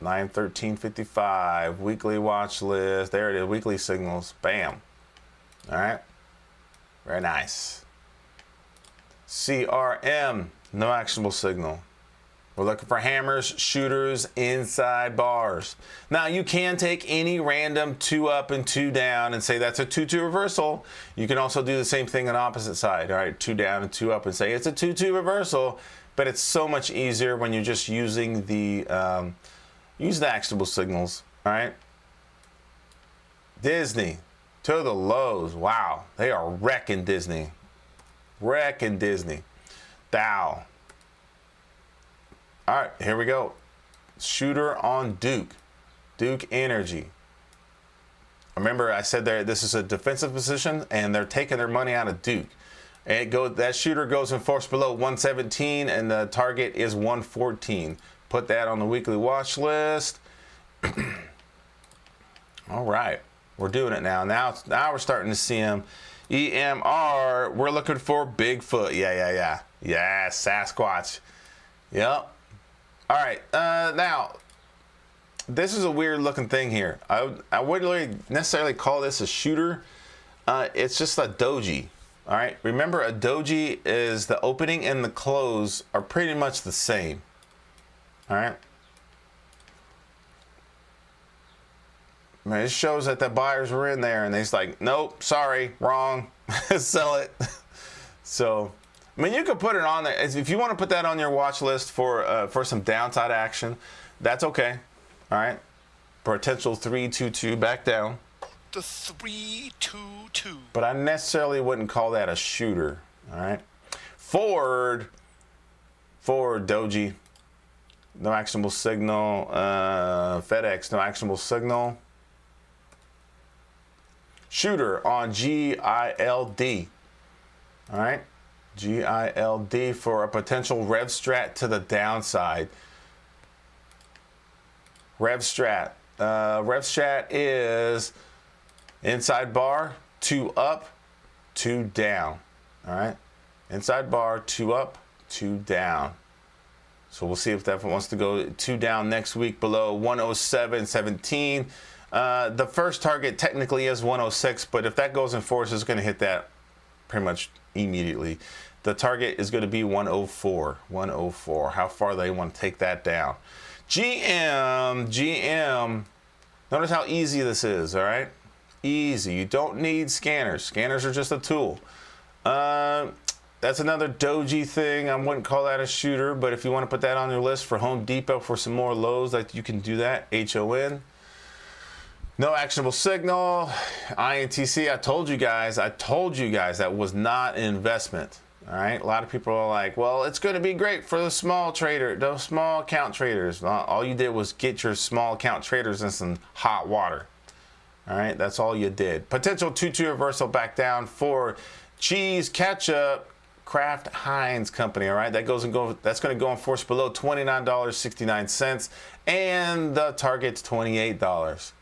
913.55, weekly watch list. There it is, weekly signals. Bam. All right. Very nice. CRM, no actionable signal. We're looking for hammers, shooters, inside bars. Now, you can take any random 2 up and 2 down and say that's a 2-2 reversal. You can also do the same thing on the opposite side. All right, 2 down and 2 up and say it's a 2-2 reversal. But it's so much easier when you're just using the actionable signals. All right. Disney to the lows. Wow. They are wrecking Disney. Wrecking Disney. Dow. All right. Here we go. Shooter on Duke. Duke Energy. Remember, I said this is a defensive position, and they're taking their money out of Duke. That shooter goes in force below 117, and the target is 114. Put that on the weekly watch list. All right, we're doing it now. Now we're starting to see them. EMR, we're looking for Bigfoot. Yeah, Sasquatch. Yep. All right, now. This is a weird looking thing here. I wouldn't really necessarily call this a shooter. It's just a doji. All right. Remember, a doji is the opening and the close are pretty much the same. All right. Man, it shows that the buyers were in there and they's like, nope, sorry, wrong, sell it. So, I mean, you could put it on there if you want to put that on your watch list for some downside action. That's okay. All right, potential 322 back down.
The 322.
But I necessarily wouldn't call that a shooter. All right, Ford Doji, no actionable signal. FedEx, no actionable signal. Shooter on GILD. All right, GILD for a potential rev strat to the downside. RevStrat. RevStrat is inside bar, 2 up, 2 down. All right. Inside bar, 2 up, 2 down. So we'll see if that wants to go 2 down next week below 107.17. The first target technically is 106, but if that goes in force, it's going to hit that pretty much immediately. The target is going to be 104. 104. How far they want to take that down. GM, notice how easy this is, all right? Easy. You don't need scanners. Scanners are just a tool. That's another doji thing. I wouldn't call that a shooter, but if you want to put that on your list for Home Depot for some more lows, like you can do that. HON. No actionable signal. INTC, I told you guys that was not an investment. All right, a lot of people are like, well, it's going to be great for the small trader, those small account traders. All you did was get your small account traders in some hot water. All right, that's all you did. Potential 2-2 reversal back down for cheese ketchup, Kraft Heinz Company. All right, that's going to go in force below $29.69, and the target's $28.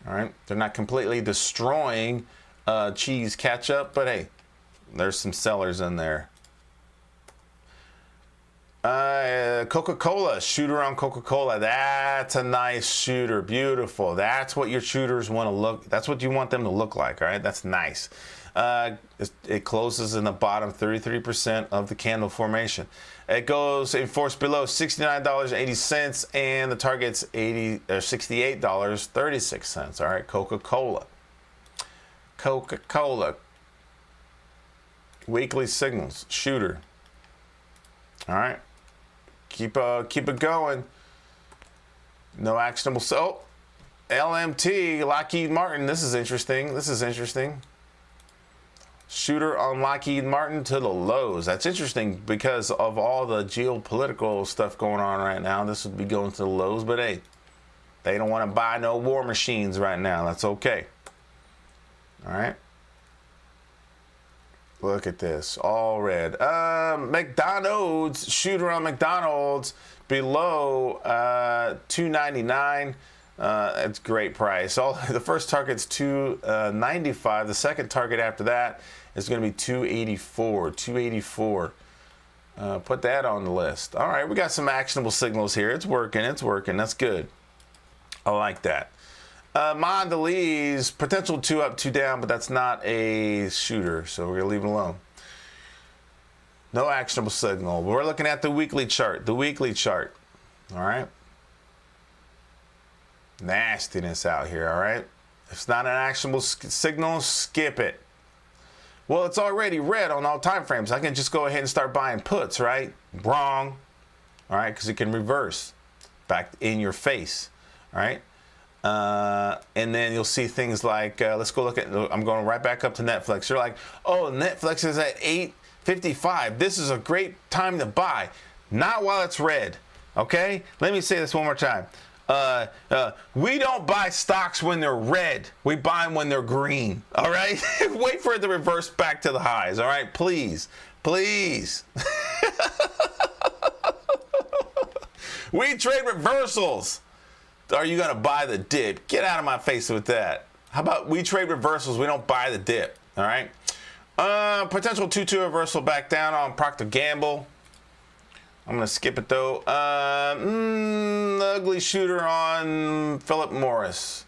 All right, they're not completely destroying cheese ketchup, but hey. There's some sellers in there. Coca-Cola, shooter on Coca-Cola. That's a nice shooter. Beautiful. That's what your shooters want to look. That's what you want them to look like. All right. That's nice. It closes in the bottom 33% of the candle formation. It goes in force below $69.80, and the target's $68.36. All right. Coca-Cola. Coca-Cola. Weekly signals, shooter. All right, keep it going. No actionable. So, LMT, Lockheed Martin. This is interesting. Shooter on Lockheed Martin to the lows. That's interesting because of all the geopolitical stuff going on right now. This would be going to the lows, but hey, they don't want to buy no war machines right now. That's okay. All right. Look at this, all red. McDonald's, shooter on McDonald's below $2.99. That's great price. The first target's $2.95. The second target after that is going to be $2.84. Put that on the list. All right, we got some actionable signals here. It's working. That's good. I like that. Mondelez, potential 2 up, 2 down, but that's not a shooter, so we're going to leave it alone. No actionable signal. We're looking at the weekly chart. All right. Nastiness out here, all right. If it's not an actionable signal, skip it. Well, it's already red on all time frames. I can just go ahead and start buying puts, right? Wrong. All right, because it can reverse back in your face. All right. And then you'll see things like, let's go look at, I'm going right back up to Netflix. You're like, oh, Netflix is at $8.55. This is a great time to buy. Not while it's red, okay? Let me say this one more time. We don't buy stocks when they're red. We buy them when they're green, all right? Wait for it to reverse back to the highs, all right? Please, please. We trade reversals. Are you going to buy the dip? Get out of my face with that. How about we trade reversals? We don't buy the dip, all right? Potential 2-2 reversal back down on Procter & Gamble. I'm going to skip it, though. Ugly shooter on Philip Morris.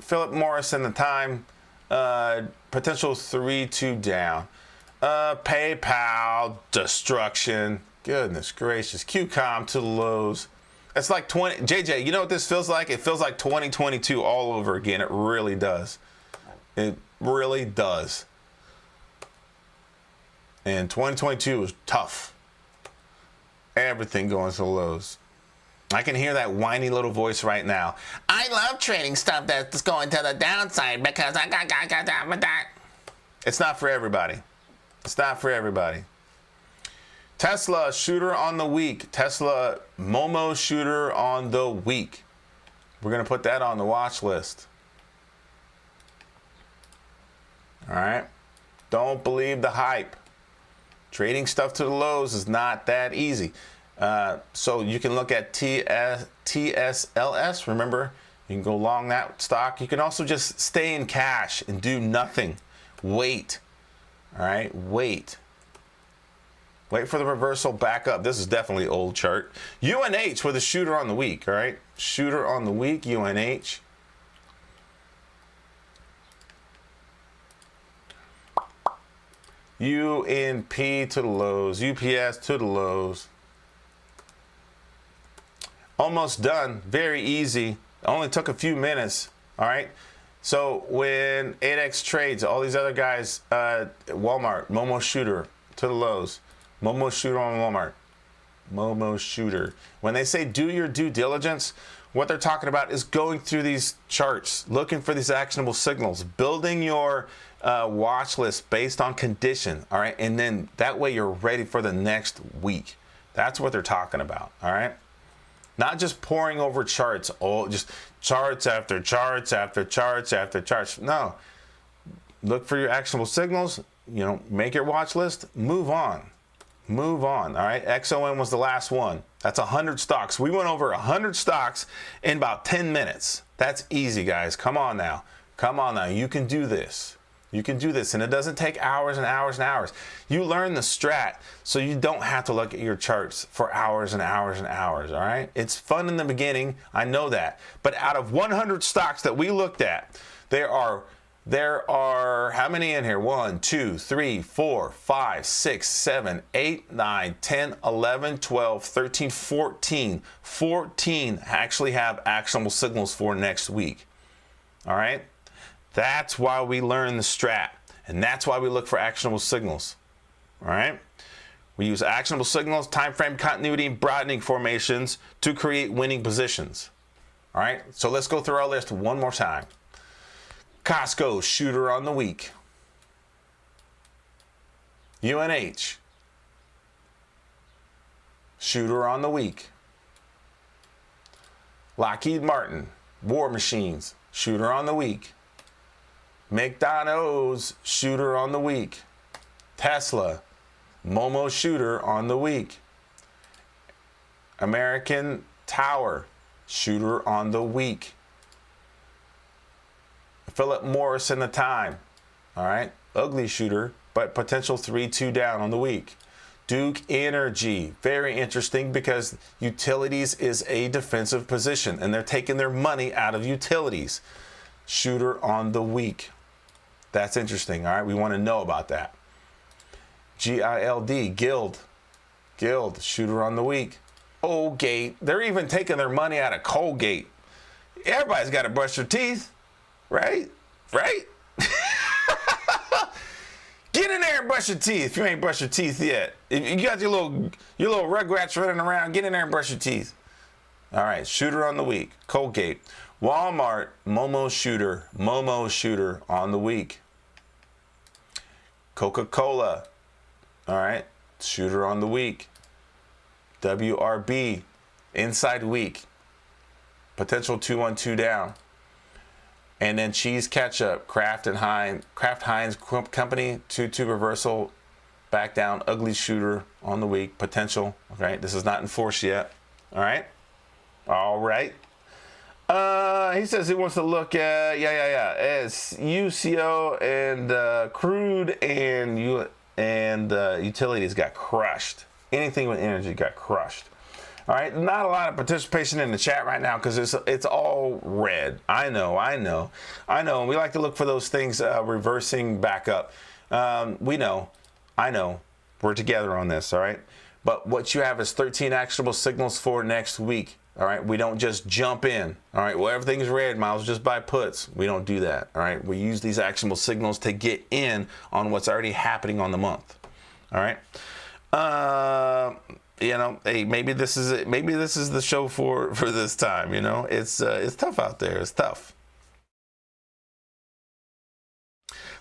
Philip Morris in the time. Potential 3-2 down. PayPal, destruction. Goodness gracious. QCOM to the lows. It's like 20. JJ, you know what this feels like? It feels like 2022 all over again. It really does. It really does. And 2022 was tough. Everything going to the lows. I can hear that whiny little voice right now. I love trading stuff that's going to the downside because I got that. It's not for everybody. It's not for everybody. Tesla shooter on the week. Tesla Momo shooter on the week. We're going to put that on the watch list. All right. Don't believe the hype. Trading stuff to the lows is not that easy. So you can look at TSLS. Remember, you can go long that stock. You can also just stay in cash and do nothing. Wait. All right, wait. Wait for the reversal back up. This is definitely old chart. UNH with a shooter on the week, all right? Shooter on the week, UNH. UNP to the lows, UPS to the lows. Almost done, very easy. Only took a few minutes, all right? So when 8X trades, all these other guys, Walmart, Momo shooter to the lows. Momo shooter on Walmart. Momo shooter. When they say do your due diligence, what they're talking about is going through these charts, looking for these actionable signals, building your watch list based on condition, all right? And then that way you're ready for the next week. That's what they're talking about, all right? Not just pouring over charts, just charts after charts after charts after charts. No. Look for your actionable signals, you know, make your watch list, move on. Move on, all right? XOM was the last one. That's 100 stocks. We went over 100 stocks in about 10 minutes. That's easy, guys. Come on now. Come on now. You can do this. You can do this, and it doesn't take hours and hours and hours. You learn the strat, so you don't have to look at your charts for hours and hours and hours, all right? It's fun in the beginning, I know that. But out of 100 stocks that we looked at, there are how many in here? 1, 2, 3, 4, 5, 6, 7, 8, 9, 10, 11, 12, 13, 14. 14 actually have actionable signals for next week, all right? That's why we learn the strat, and that's why we look for actionable signals, all right? We use actionable signals, time frame continuity, and broadening formations to create winning positions, all right? So let's go through our list one more time. Costco, shooter on the week. UNH, shooter on the week. Lockheed Martin, War Machines, shooter on the week. McDonald's, shooter on the week. Tesla, Momo shooter on the week. American Tower, shooter on the week. Philip Morris in the time, all right? Ugly shooter, but potential 3-2 down on the week. Duke Energy, very interesting because utilities is a defensive position, and they're taking their money out of utilities. Shooter on the week. That's interesting, all right? We want to know about that. GILD, Guild, shooter on the week. Colgate, they're even taking their money out of Colgate. Everybody's got to brush their teeth. Right? Right? Get in there and brush your teeth if you ain't brushed your teeth yet. If you got your little rugrats running around, get in there and brush your teeth. All right, shooter on the week, Colgate. Walmart, Momo shooter on the week. Coca-Cola, all right, shooter on the week. WRB, inside week, potential 2-1-2 down. And then cheese ketchup, Kraft Heinz Company, 2-2 reversal, back down, ugly shooter on the week, potential. Okay, this is not enforced yet. All right. He says he wants to look at it's UCO and crude and utilities got crushed. Anything with energy got crushed. All right, not a lot of participation in the chat right now because it's all red. I know. And we like to look for those things reversing back up. We know. I know. We're together on this. All right. But what you have is 13 actionable signals for next week. All right. We don't just jump in. All right. Well, everything's red, Miles. Just buy puts. We don't do that. All right. We use these actionable signals to get in on what's already happening on the month. All right. Hey, maybe this is it. Maybe this is the show for this time. It's tough out there. It's tough.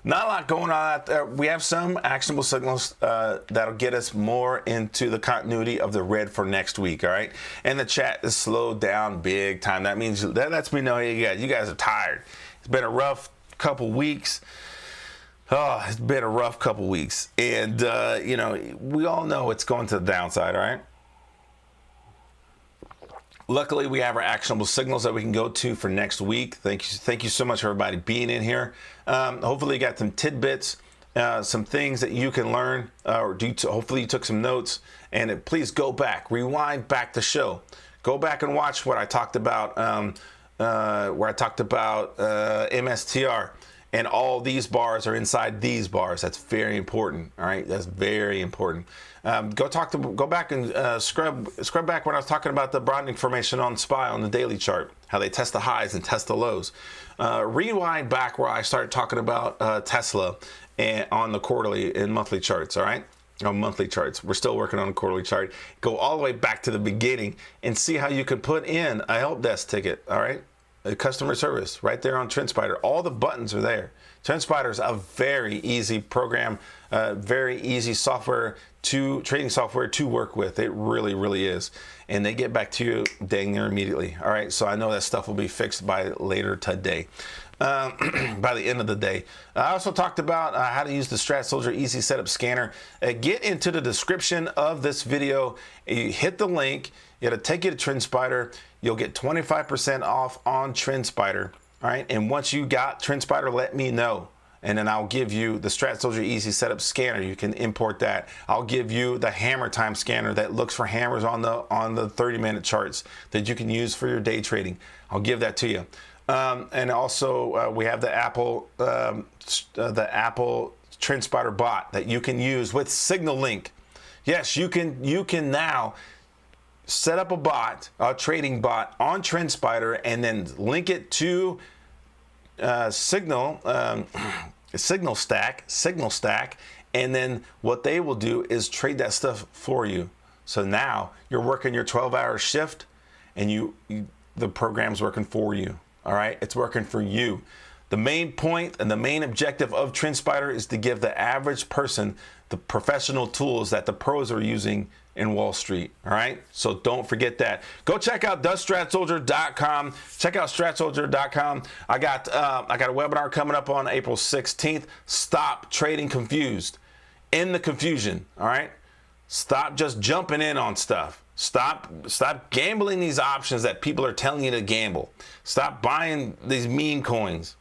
Not a lot going on out there. We have some actionable signals that'll get us more into the continuity of the red for next week. All right, and the chat is slowed down big time. That means that lets me know, hey, you guys are tired. It's been a rough couple weeks. Oh, it's been a rough couple weeks. And, we all know it's going to the downside, all right? Luckily, we have our actionable signals that we can go to for next week. Thank you so much for everybody being in here. Hopefully, you got some tidbits, some things that you can learn, hopefully you took some notes. And please go back, rewind back the show. Go back and watch what I talked about, MSTR. And all these bars are inside these bars. That's very important. All right, that's very important. Go back and scrub back when I was talking about the broadening formation on SPY on the daily chart, how they test the highs and test the lows. Rewind back where I started talking about Tesla and on the quarterly and monthly charts. All right, on monthly charts. We're still working on a quarterly chart. Go all the way back to the beginning and see how you can put in a help desk ticket. All right. Customer service right there on TrendSpider. All the buttons are there. TrendSpider is a very easy program, very easy trading software to work with. It really, really is. And they get back to you dang near immediately. All right, so I know that stuff will be fixed by later today. By the end of the day. I also talked about how to use the Strat Soldier Easy Setup Scanner. Get into the description of this video. You hit the link. It'll take you to TrendSpider. You'll get 25% off on TrendSpider. All right. And once you got TrendSpider, let me know. And then I'll give you the Strat Soldier Easy Setup Scanner. You can import that. I'll give you the hammer time scanner that looks for hammers on the 30-minute charts that you can use for your day trading. I'll give that to you. And also we have the Apple TrendSpider bot that you can use with Signal Link. Yes, you can now set up a trading bot on TrendSpider and then link it to Signal Stack, and then what they will do is trade that stuff for you. So now you're working your 12-hour shift and the program's working for you. All right, it's working for you. The main point and the main objective of TrendSpider is to give the average person the professional tools that the pros are using in Wall Street. All right, so don't forget that. Go check out thestratsoldier.com. Check out stratsoldier.com. I got a webinar coming up on April 16th. Stop trading confused. End the confusion. All right, stop just jumping in on stuff. Stop gambling these options that people are telling you to gamble. Stop buying these meme coins.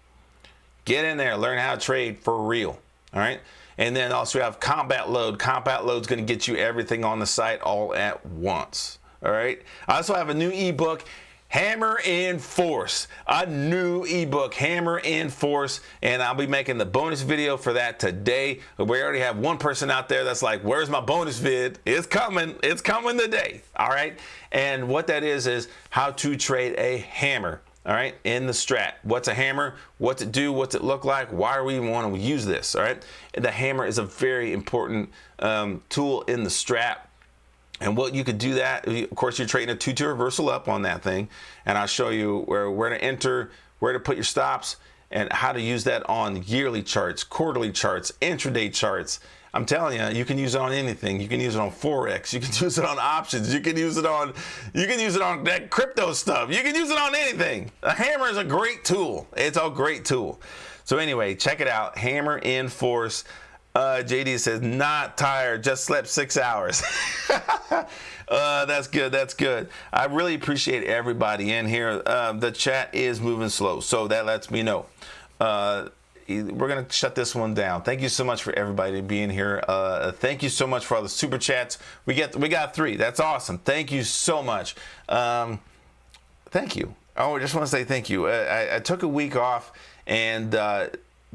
Get in there, learn how to trade for real. All right. And then also we have Combat Load. Combat Load is going to get you everything on the site all at once. All right. I also have a new ebook, Hammer in Force. A new ebook, Hammer in Force. And I'll be making the bonus video for that today. We already have one person out there that's like, where's my bonus vid? It's coming. It's coming today. All right. And what that is how to trade a hammer. All right, in the Strat. What's a hammer? What's it do? What's it look like? Why do we want to use this? All right, and the hammer is a very important tool in the Strat. And what you could do that, of course, you're trading a 2-2 reversal up on that thing. And I'll show you where to enter, where to put your stops, and how to use that on yearly charts, quarterly charts, intraday charts. I'm telling you, you can use it on anything. You can use it on Forex. You can use it on options. You can use it on that crypto stuff. You can use it on anything. A hammer is a great tool. It's a great tool. So anyway, check it out. Hammer in force. JD says, not tired, just slept 6 hours. That's good. That's good. I really appreciate everybody in here. The chat is moving slow, so that lets me know. We're going to shut this one down. Thank you so much for everybody being here. Thank you so much for all the super chats. We got 3. That's awesome. Thank you so much. Thank you. Oh, I just want to say thank you. I took a week off, and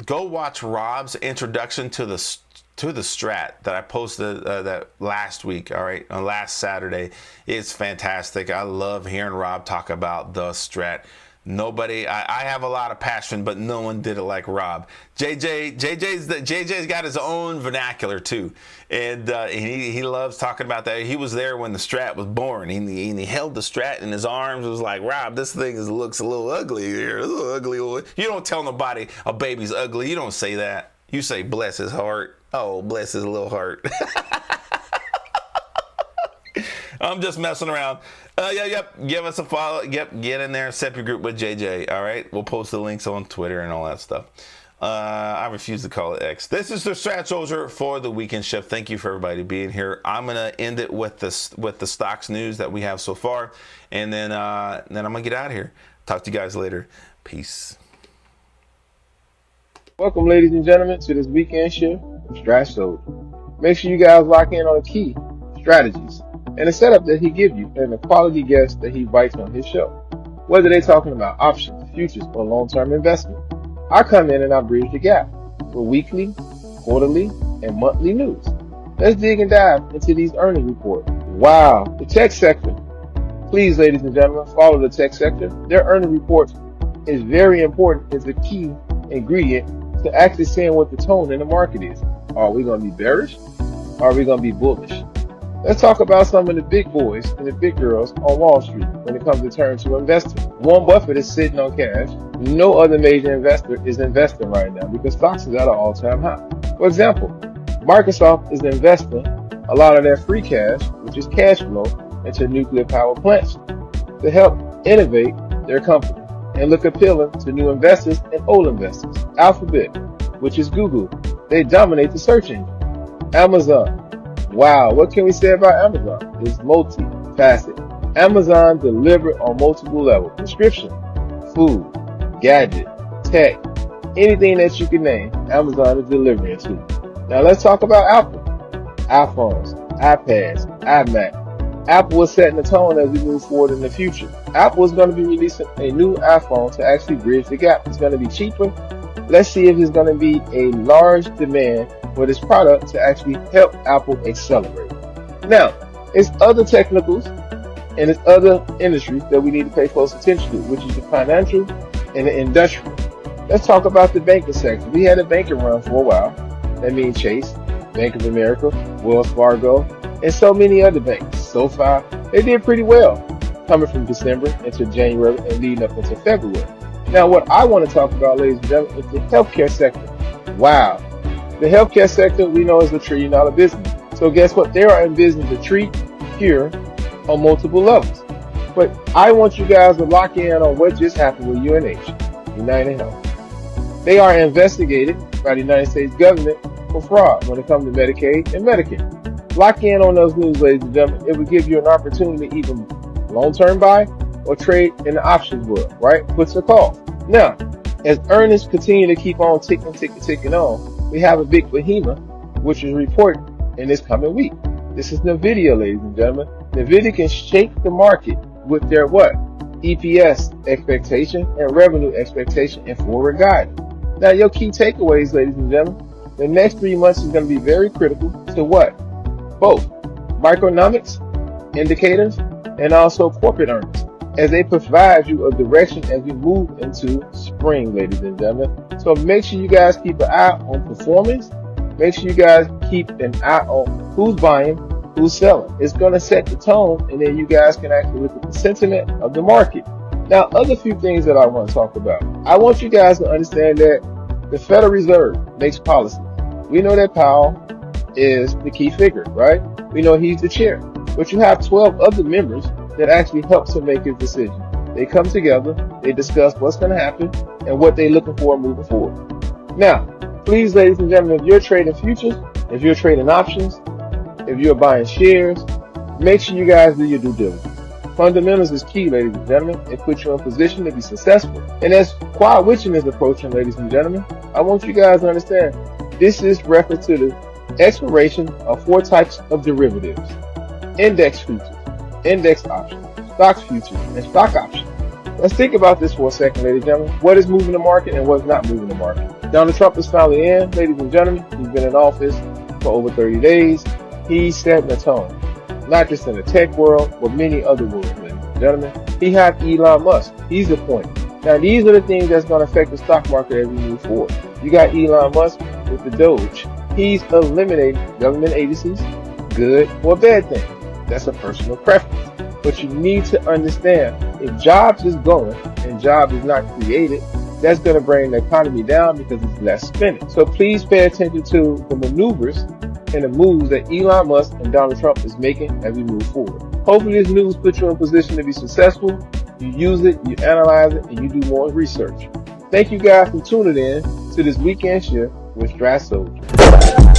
go watch Rob's introduction to the Strat that I posted that last week. All right, on last Saturday. It's fantastic. I love hearing Rob talk about the Strat. Nobody, I have a lot of passion, but no one did it like Rob. JJ's got his own vernacular too, and he loves talking about that. He was there when the Strat was born. He held the Strat in his arms. It was like, Rob, this thing looks a little ugly here. It's a little ugly. You don't tell nobody a baby's ugly. You don't say that. You say, bless his heart. Oh, bless his little heart. I'm just messing around. Give us a follow. Yep, get in there, set your group with JJ. All right, we'll post the links on Twitter and all that stuff. I refuse to call it X. This is the Strat Soldier for the weekend shift. Thank you for everybody being here. I'm gonna end it with the stocks news that we have so far, and then I'm gonna get out of here. Talk to you guys later. Peace.
Welcome, ladies and gentlemen, to this weekend shift from Strat Soldier. Make sure you guys lock in on the key strategies and the setup that he gives you and the quality guests that he invites on his show. Whether they're talking about options, futures, or long-term investment, I come in and I bridge the gap with weekly, quarterly, and monthly news. Let's dig and dive into these earnings reports. Wow, the tech sector. Please, ladies and gentlemen, follow the tech sector. Their earnings reports is very important. It's a key ingredient to actually seeing what the tone in the market is. Are we going to be bearish? Are we going to be bullish? Let's talk about some of the big boys and the big girls on Wall Street when it comes to turn to investing. Warren Buffett is sitting on cash. No other major investor is investing right now because stocks is at an all-time high. For example, Microsoft is investing a lot of their free cash, which is cash flow, into nuclear power plants to help innovate their company and look appealing to new investors and old investors. Alphabet, which is Google, they dominate the search engine. Amazon. Wow, what can we say about Amazon? It's multifaceted. Amazon delivered on multiple levels. Prescription, food, gadget, tech, anything that you can name, Amazon is delivering to. Now let's talk about Apple. iPhones, iPads, iMac. Apple is setting the tone as we move forward in the future. Apple is going to be releasing a new iPhone to actually bridge the gap. It's going to be cheaper. Let's see if there's going to be a large demand for this product to actually help Apple accelerate. Now, it's other technicals and it's other industries that we need to pay close attention to, which is the financial and the industrial. Let's talk about the banking sector. We had a banking run for a while. That means Chase, Bank of America, Wells Fargo, and so many other banks. SoFi, they did pretty well coming from December into January and leading up into February. Now, what I want to talk about, ladies and gentlemen, is the healthcare sector. Wow. The healthcare sector, we know, is a $1 trillion business. So guess what? They are in business to treat, cure on multiple levels. But I want you guys to lock in on what just happened with UNH, United Health. They are investigated by the United States government for fraud when it comes to Medicaid and Medicare. Lock in on those news, ladies and gentlemen. It will give you an opportunity to either long-term buy or trade in the options world, right? Puts a call. Now, as earnings continue to keep on ticking on, we have a big behemoth, which is reported in this coming week. This is NVIDIA, ladies and gentlemen. NVIDIA can shake the market with their what? EPS expectation and revenue expectation and forward guidance. Now, your key takeaways, ladies and gentlemen, the next 3 months is going to be very critical to what? Both microeconomics indicators and also corporate earnings, as they provide you a direction as we move into spring, ladies and gentlemen. So make sure you guys keep an eye on performance. Make sure you guys keep an eye on who's buying, who's selling. It's going to set the tone, and then you guys can actually look at the sentiment of the market. Now, other few things that I want to talk about. I want you guys to understand that the Federal Reserve makes policy. We know that Powell is the key figure, right? We know he's the chair. But you have 12 other members that actually help to make his decision. They come together, they discuss what's going to happen and what they're looking for moving forward. Now, please, ladies and gentlemen, if you're trading futures, if you're trading options, if you're buying shares, make sure you guys do your due diligence. Fundamentals is key, ladies and gentlemen. It puts you in position to be successful. And as quiet witching is approaching, ladies and gentlemen, I want you guys to understand this is reference to the expiration of 4 types of derivatives: index futures, index options, stock futures, and stock options. Let's think about this for a second, ladies and gentlemen. What is moving the market and what's not moving the market? Donald Trump is finally in, ladies and gentlemen. He's been in office for over 30 days. He's setting the tone, not just in the tech world, but many other worlds, ladies and gentlemen. He had Elon Musk. He's appointed. Now, these are the things that's going to affect the stock market as we move forward. You got Elon Musk with the Doge. He's eliminating government agencies, good or bad thing. That's a personal preference. But you need to understand, if jobs is going and jobs is not created, that's going to bring the economy down because it's less spending. So please pay attention to the maneuvers and the moves that Elon Musk and Donald Trump is making as we move forward. Hopefully this news puts you in position to be successful. You use it, you analyze it, and you do more research. Thank you guys for tuning in to this weekend shift with Strat.